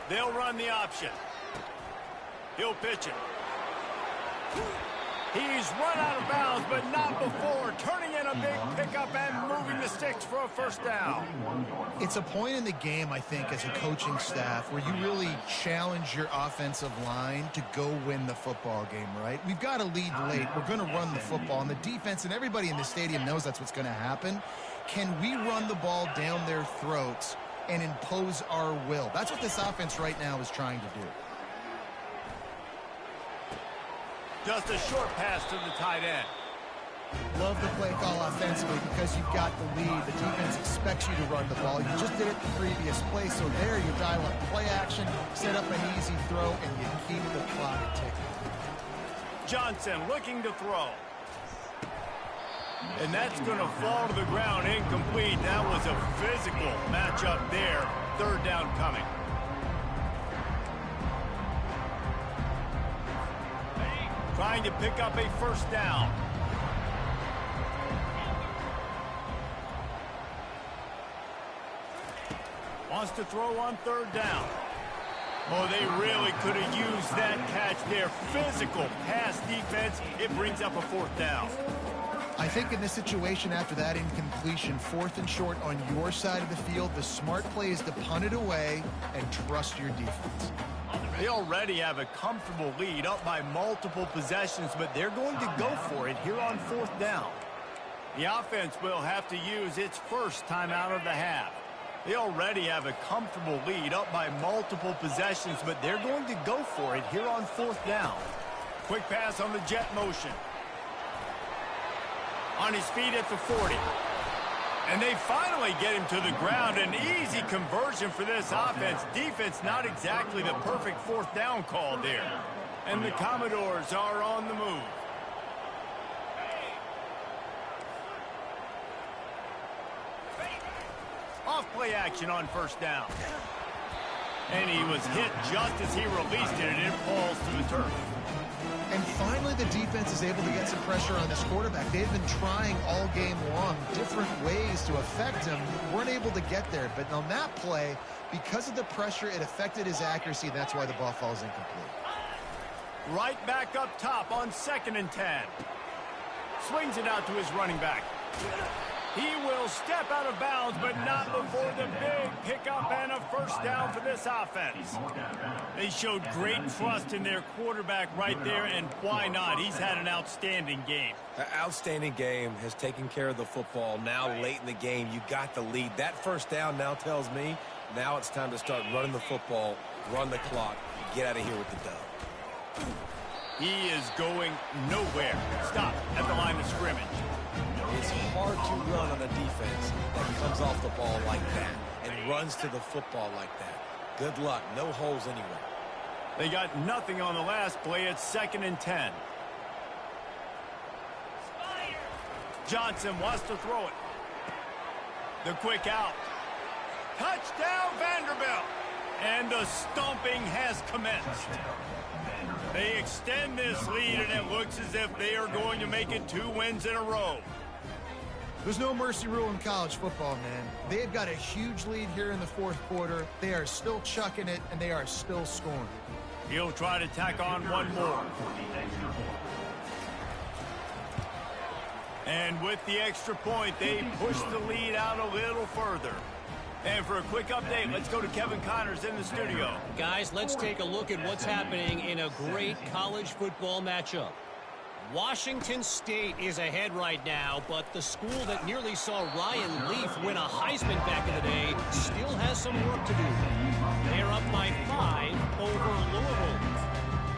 Speaker 2: They'll run the option. He'll pitch it. He's run out of bounds, but not before. Turning in a big pickup and moving the sticks for a 1st down.
Speaker 3: It's a point in the game, I think, as a coaching staff, where you really challenge your offensive line to go win the football game, right? We've got to lead late. We're going to run the football, and the defense and everybody in the stadium knows that's what's going to happen. Can we run the ball down their throats and impose our will? That's what this offense right now is trying to do.
Speaker 2: Just a short pass to the tight end.
Speaker 3: Love the play call offensively because you've got the lead. The defense expects you to run the ball. You just did it the previous play, so there you dial up play action, set up an easy throw, and you keep the clock ticking.
Speaker 2: Johnson looking to throw. And that's going to fall to the ground incomplete. That was a physical matchup there. 3rd down coming. Trying to pick up a 1st down. Wants to throw on 3rd down. Oh, they really could have used that catch there. Physical pass defense. It brings up a 4th down.
Speaker 3: I think in this situation after that incompletion, 4th and short on your side of the field, the smart play is to punt it away and trust your defense.
Speaker 2: They already have a comfortable lead, up by multiple possessions, but they're going to go for it here on 4th down. The offense will have to use its first timeout of the half. They already have a comfortable lead up by multiple possessions, but they're going to go for it here on 4th down. Quick pass on the jet motion. On his feet at the 40. And they finally get him to the ground. An easy conversion for this offense. Defense not exactly the perfect 4th down call there. And the Commodores are on the move. Off-play action on 1st down. And he was hit just as he released it, and it falls to the turf.
Speaker 3: And finally, the defense is able to get some pressure on this quarterback. They've been trying all game long different ways to affect him. Weren't able to get there. But on that play, because of the pressure, it affected his accuracy. That's why the ball falls incomplete.
Speaker 2: Right back up top on 2nd and 10. Swings it out to his running back. He will step out of bounds, but not before the big pickup and a 1st down for this offense. They showed great trust in their quarterback right there, and why not? He's had an outstanding game.
Speaker 4: An outstanding game, has taken care of the football. Now late in the game, you got the lead. That 1st down now tells me now it's time to start running the football, run the clock, get out of here with the dub.
Speaker 2: He is going nowhere. Stop at the line of scrimmage.
Speaker 4: It's hard to run on a defense that comes off the ball like that and runs to the football like that. Good luck. No holes anywhere.
Speaker 2: They got nothing on the last play. It's 2nd and 10. Johnson wants to throw it. The quick out. Touchdown, Vanderbilt. And the stomping has commenced. They extend this lead, and it looks as if they are going to make it 2 wins in a row.
Speaker 3: There's no mercy rule in college football, man. They've got a huge lead here in the 4th quarter. They are still chucking it, and they are still scoring.
Speaker 2: He'll try to tack on one more. And with the extra point, they push the lead out a little further. And for a quick update, let's go to Kevin Connors in the studio.
Speaker 6: Guys, let's take a look at what's happening in a great college football matchup. Washington State is ahead right now, but the school that nearly saw Ryan Leaf win a Heisman back in the day still has some work to do. They're up by 5 over Louisville.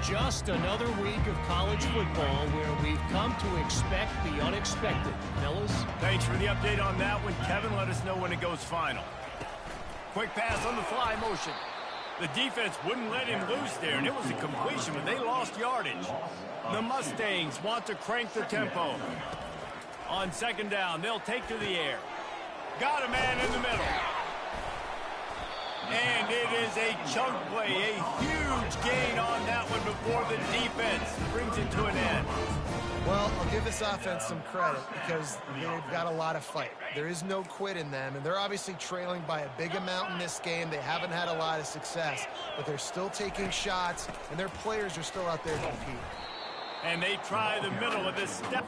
Speaker 6: Just another week of college football where we've come to expect the unexpected. Fellas?
Speaker 2: Thanks for the update on that one, Kevin. Let us know when it goes final. Quick pass on the fly motion. The defense wouldn't let him loose there, and it was a completion, but they lost yardage. The Mustangs want to crank the tempo. On 2nd down, they'll take to the air. Got a man in the middle. And it is a chunk play, a huge gain on that one before the defense brings it to an end.
Speaker 3: Well, I'll give this offense some credit because they've got a lot of fight. There is no quit in them, and they're obviously trailing by a big amount in this game. They haven't had a lot of success, but they're still taking shots, and their players are still out there to compete.
Speaker 2: And they try the middle of this step.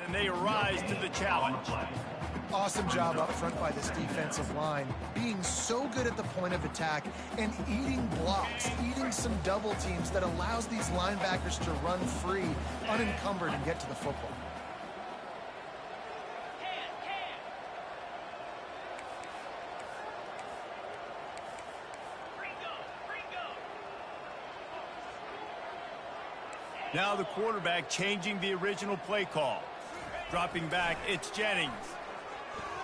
Speaker 2: And they rise to the challenge.
Speaker 3: Awesome job up front by this defensive line, being so good at the point of attack and eating blocks, eating some double teams that allows these linebackers to run free, unencumbered, and get to the football.
Speaker 2: Now the quarterback changing the original play call. Dropping back, it's Jennings.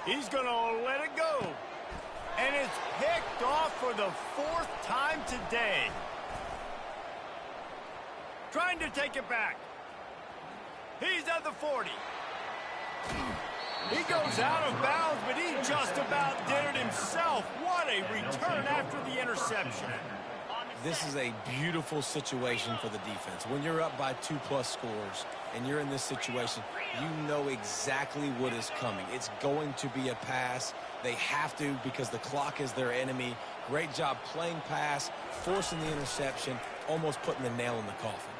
Speaker 2: He's going to let it go. And it's picked off for the 4th time today. Trying to take it back. He's at the 40. He goes out of bounds, but he just about did it himself. What a return after the interception.
Speaker 4: This is a beautiful situation for the defense. When you're up by 2+ scores and you're in this situation, you know exactly what is coming. It's going to be a pass. They have to because the clock is their enemy. Great job playing pass, forcing the interception, almost putting the nail in the coffin.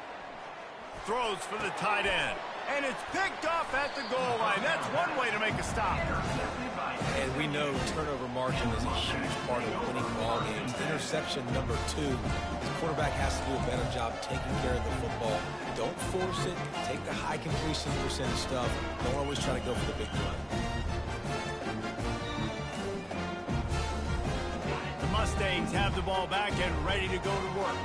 Speaker 2: Throws for the tight end. And it's picked off at the goal line. That's one way to make a stop.
Speaker 4: And we know turnover margin is a huge part of winning ball games. Interception number 2. The quarterback has to do a better job taking care of the football. Don't force it. Take the high completion percentage stuff. Don't always try to go for the big run.
Speaker 2: The Mustangs have the ball back and ready to go to work.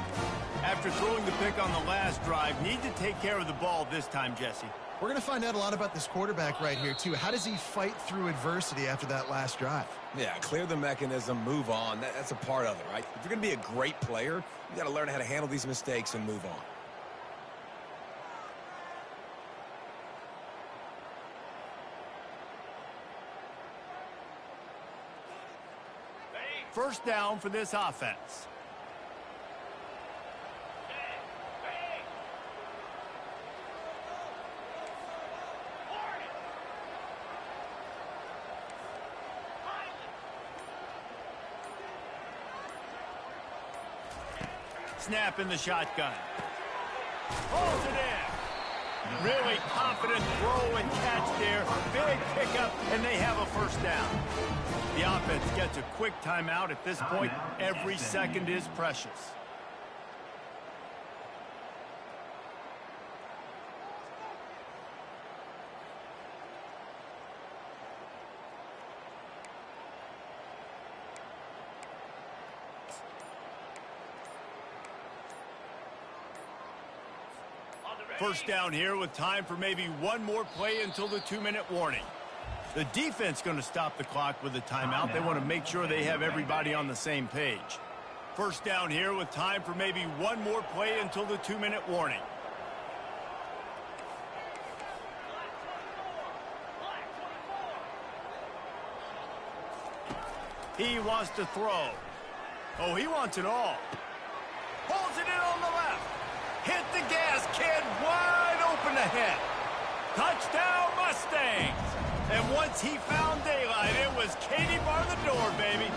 Speaker 2: After throwing the pick on the last drive, need to take care of the ball this time, Jesse.
Speaker 3: We're going to find out a lot about this quarterback right here, too. How does he fight through adversity after that last drive?
Speaker 4: Yeah, clear the mechanism, move on. That's a part of it, right? If you're going to be a great player, you got to learn how to handle these mistakes and move on.
Speaker 2: First down for this offense. Snap in the shotgun. Holds it in. Really confident throw and catch there. Big pickup, and they have a first down. The offense gets a quick timeout at this point. Every second is precious. First down here with time for maybe one more play until the 2-minute warning. The defense going to stop the clock with a timeout. They want to make sure they have everybody on the same page. First down here with time for maybe one more play until the 2-minute warning. He wants to throw. Oh, he wants it all. Holds it in on the left. Hit the gas, kid. Wide open ahead. Touchdown, Mustangs. And once he found daylight, it was Katie bar the door, baby.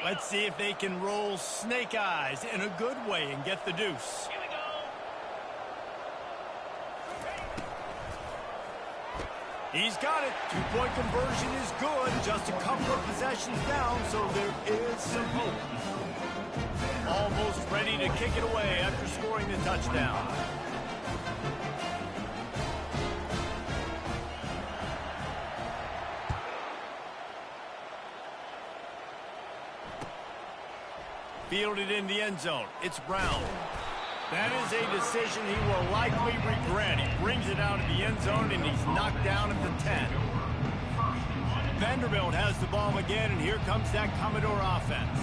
Speaker 2: Let's see if they can roll snake eyes in a good way and get the deuce. Here we go. He's got it. 2-point conversion is good. Just a couple of possessions down, so there is some hope. Almost ready to kick it away after scoring the touchdown. Fielded in the end zone. It's Brown. That is a decision he will likely regret. He brings it out of the end zone, and he's knocked down at the 10. Vanderbilt has the ball again, and here comes that Commodore offense.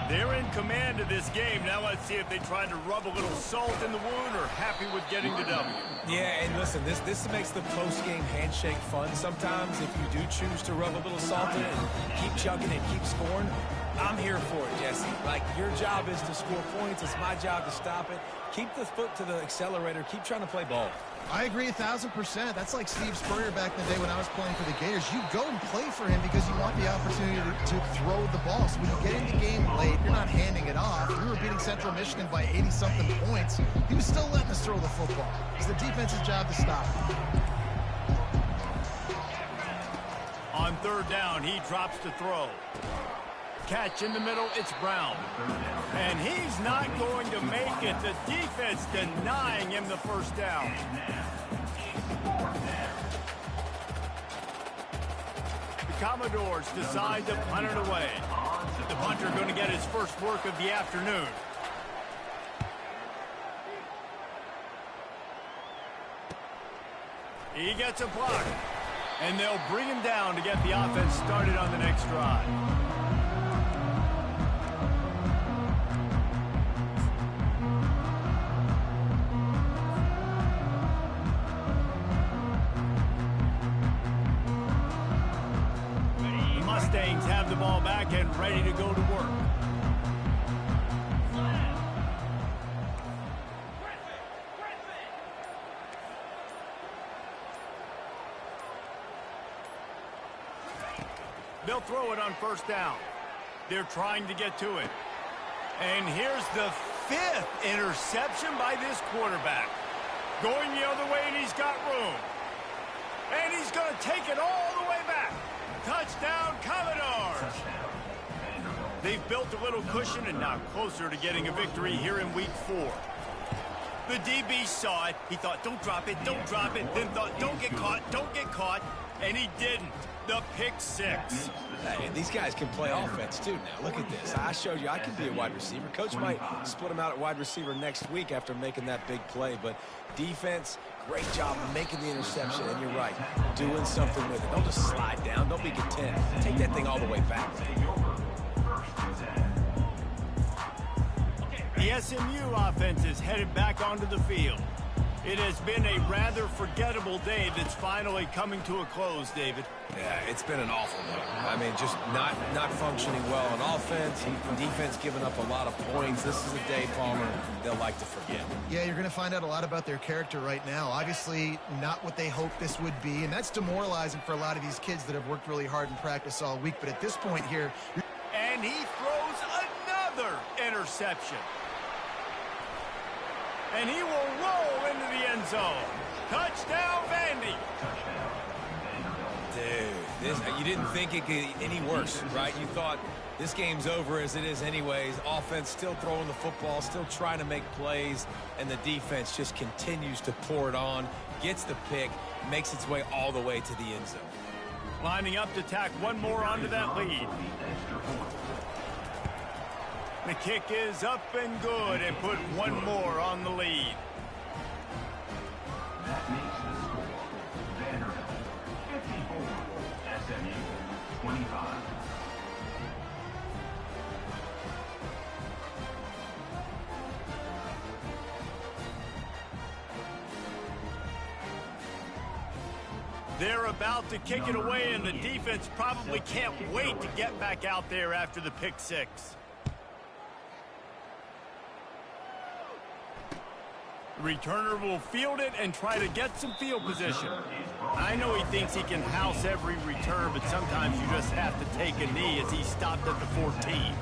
Speaker 2: They're in command of this game. Now let's see if they try to rub a little salt in the wound or happy with getting the W.
Speaker 4: Yeah, and listen, this makes the post-game handshake fun sometimes. If you do choose to rub a little salt in it and keep chugging and keep scoring, I'm here for it, Jesse. Like, your job is to score points. It's my job to stop it. Keep the foot to the accelerator. Keep trying to play ball.
Speaker 3: I agree 1,000%. That's like Steve Spurrier back in the day when I was playing for the Gators. You go and play for him because you want the opportunity to throw the ball. So when you get in the game late, you're not handing it off. We were beating Central Michigan by 80-something points. He was still letting us throw the football. It's the defense's job to stop it.
Speaker 2: On third down, he drops to throw. Catch in the middle, it's Brown. And he's not going to make it. The defense denying him the first down. The Commodores decide to punt it away. The punter going to get his first work of the afternoon. He gets a block. And they'll bring him down to get the offense started on the next drive. The Mustangs have the ball back and ready to go to work. They'll throw it on first down. They're trying to get to it. And here's the 5th interception by this quarterback. Going the other way, and he's got room. And he's going to take it all the way back. Touchdown, Commodores. They've built a little cushion and now closer to getting a victory here in Week 4. The DB saw it. He thought, don't drop it, don't drop it. Then thought, don't get caught. And he didn't. The pick 6.
Speaker 4: Hey, these guys can play offense, too, now. Look at this. I showed you I can be a wide receiver. Coach might split him out at wide receiver next week after making that big play. But defense, great job making the interception. And you're right, doing something with it. Don't just slide down. Don't be content. Take that thing all the way back.
Speaker 2: The SMU offense is headed back onto the field. It has been a rather forgettable day that's finally coming to a close, David.
Speaker 4: Yeah, it's been an awful day. I mean, just not functioning well on offense. Defense giving up a lot of points. This is a day, Palmer, they'll like to forget.
Speaker 3: Yeah, you're going to find out a lot about their character right now. Obviously, not what they hoped this would be, and that's demoralizing for a lot of these kids that have worked really hard in practice all week. But at this point here...
Speaker 2: And he throws another interception. And he will roll into the end zone. Touchdown, Vandy.
Speaker 4: Dude, you didn't think it could get any worse, right? You thought this game's over as it is anyways. Offense still throwing the football, still trying to make plays, and the defense just continues to pour it on, gets the pick, makes its way all the way to the end zone.
Speaker 2: Lining up to tack one more onto that lead. The kick is up and good and put one more on the lead.
Speaker 5: That makes the score. Vanderbilt 54, SMU 25.
Speaker 2: They're about to kick it away, and the defense probably can't wait to get back out there after the pick 6. Returner will field it and try to get some field position. I know he thinks he can house every return, but sometimes you just have to take a knee as he stopped at the 14.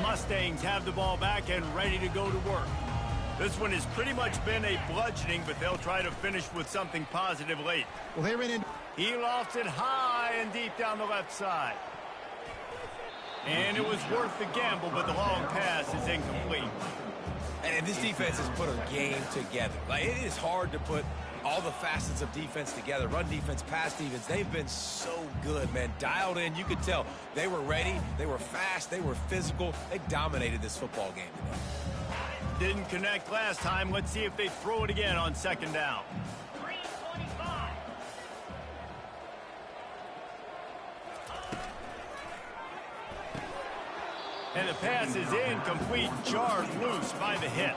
Speaker 2: Mustangs have the ball back and ready to go to work. This one has pretty much been a bludgeoning, but they'll try to finish with something positive late.
Speaker 3: Well, they ran in.
Speaker 2: He lofts it high and deep down the left side. And it was worth the gamble, but the long pass is incomplete.
Speaker 4: And this defense has put a game together. Like, it is hard to put all the facets of defense together. Run defense, pass defense. They've been so good, man. Dialed in. You could tell they were ready. They were fast. They were physical. They dominated this football game today.
Speaker 2: Didn't connect last time. Let's see if they throw it again on second down. And the pass is incomplete, jarred loose by the hit.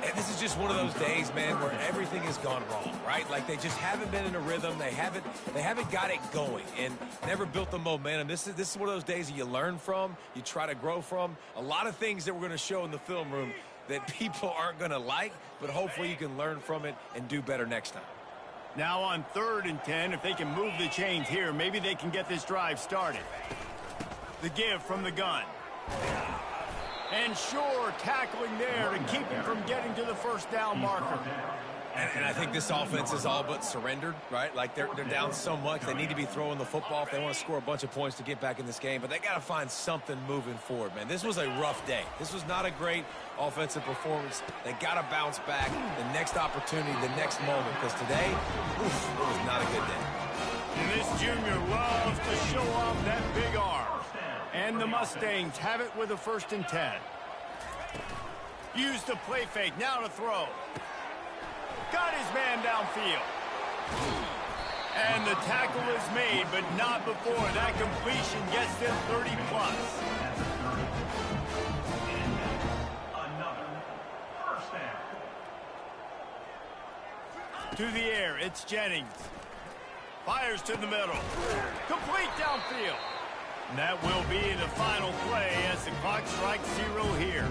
Speaker 4: And this is just one of those days, man, where everything has gone wrong, right? Like, they just haven't been in a rhythm. They haven't got it going and never built the momentum. This is one of those days that you learn from, you try to grow from. A lot of things that we're going to show in the film room that people aren't going to like, but hopefully you can learn from it and do better next time.
Speaker 2: Now on 3rd and 10, if they can move the chains here, maybe they can get this drive started. The give from the gun. And sure, tackling there to keep him from getting to the first down marker.
Speaker 4: And I think this offense is all but surrendered, right? Like they're down so much. They need to be throwing the football if they want to score a bunch of points to get back in this game. But they got to find something moving forward, man. This was a rough day. This was not a great offensive performance. They got to bounce back the next opportunity, the next moment. Because today, oof, it was not a good day.
Speaker 2: And this junior loves to show off that big arm. And the Mustangs have it with a 1st and 10. Use the play fake. Now to throw. Got his man downfield. And the tackle is made, but not before that completion gets them 30+.
Speaker 5: Another first down.
Speaker 2: To the air, it's Jennings. Fires to the middle. Complete downfield. And that will be the final play as the clock strikes 0 here.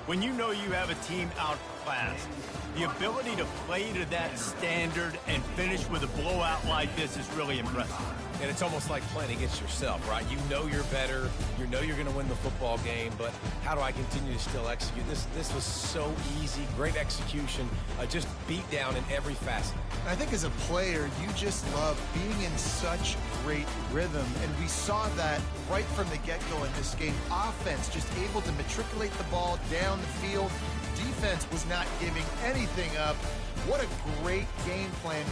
Speaker 2: When you know you have a team outclassed, the ability to play to that standard and finish with a blowout like this is really impressive.
Speaker 4: And it's almost like playing against yourself, right? You know you're better. You know you're going to win the football game, but how do I continue to still execute? This was so easy. Great execution. Just beat down in every facet.
Speaker 3: I think as a player, you just love being in such great rhythm, and we saw that right from the get-go in this game. Offense just able to matriculate the ball down the field. Defense was not giving anything up. What a great game plan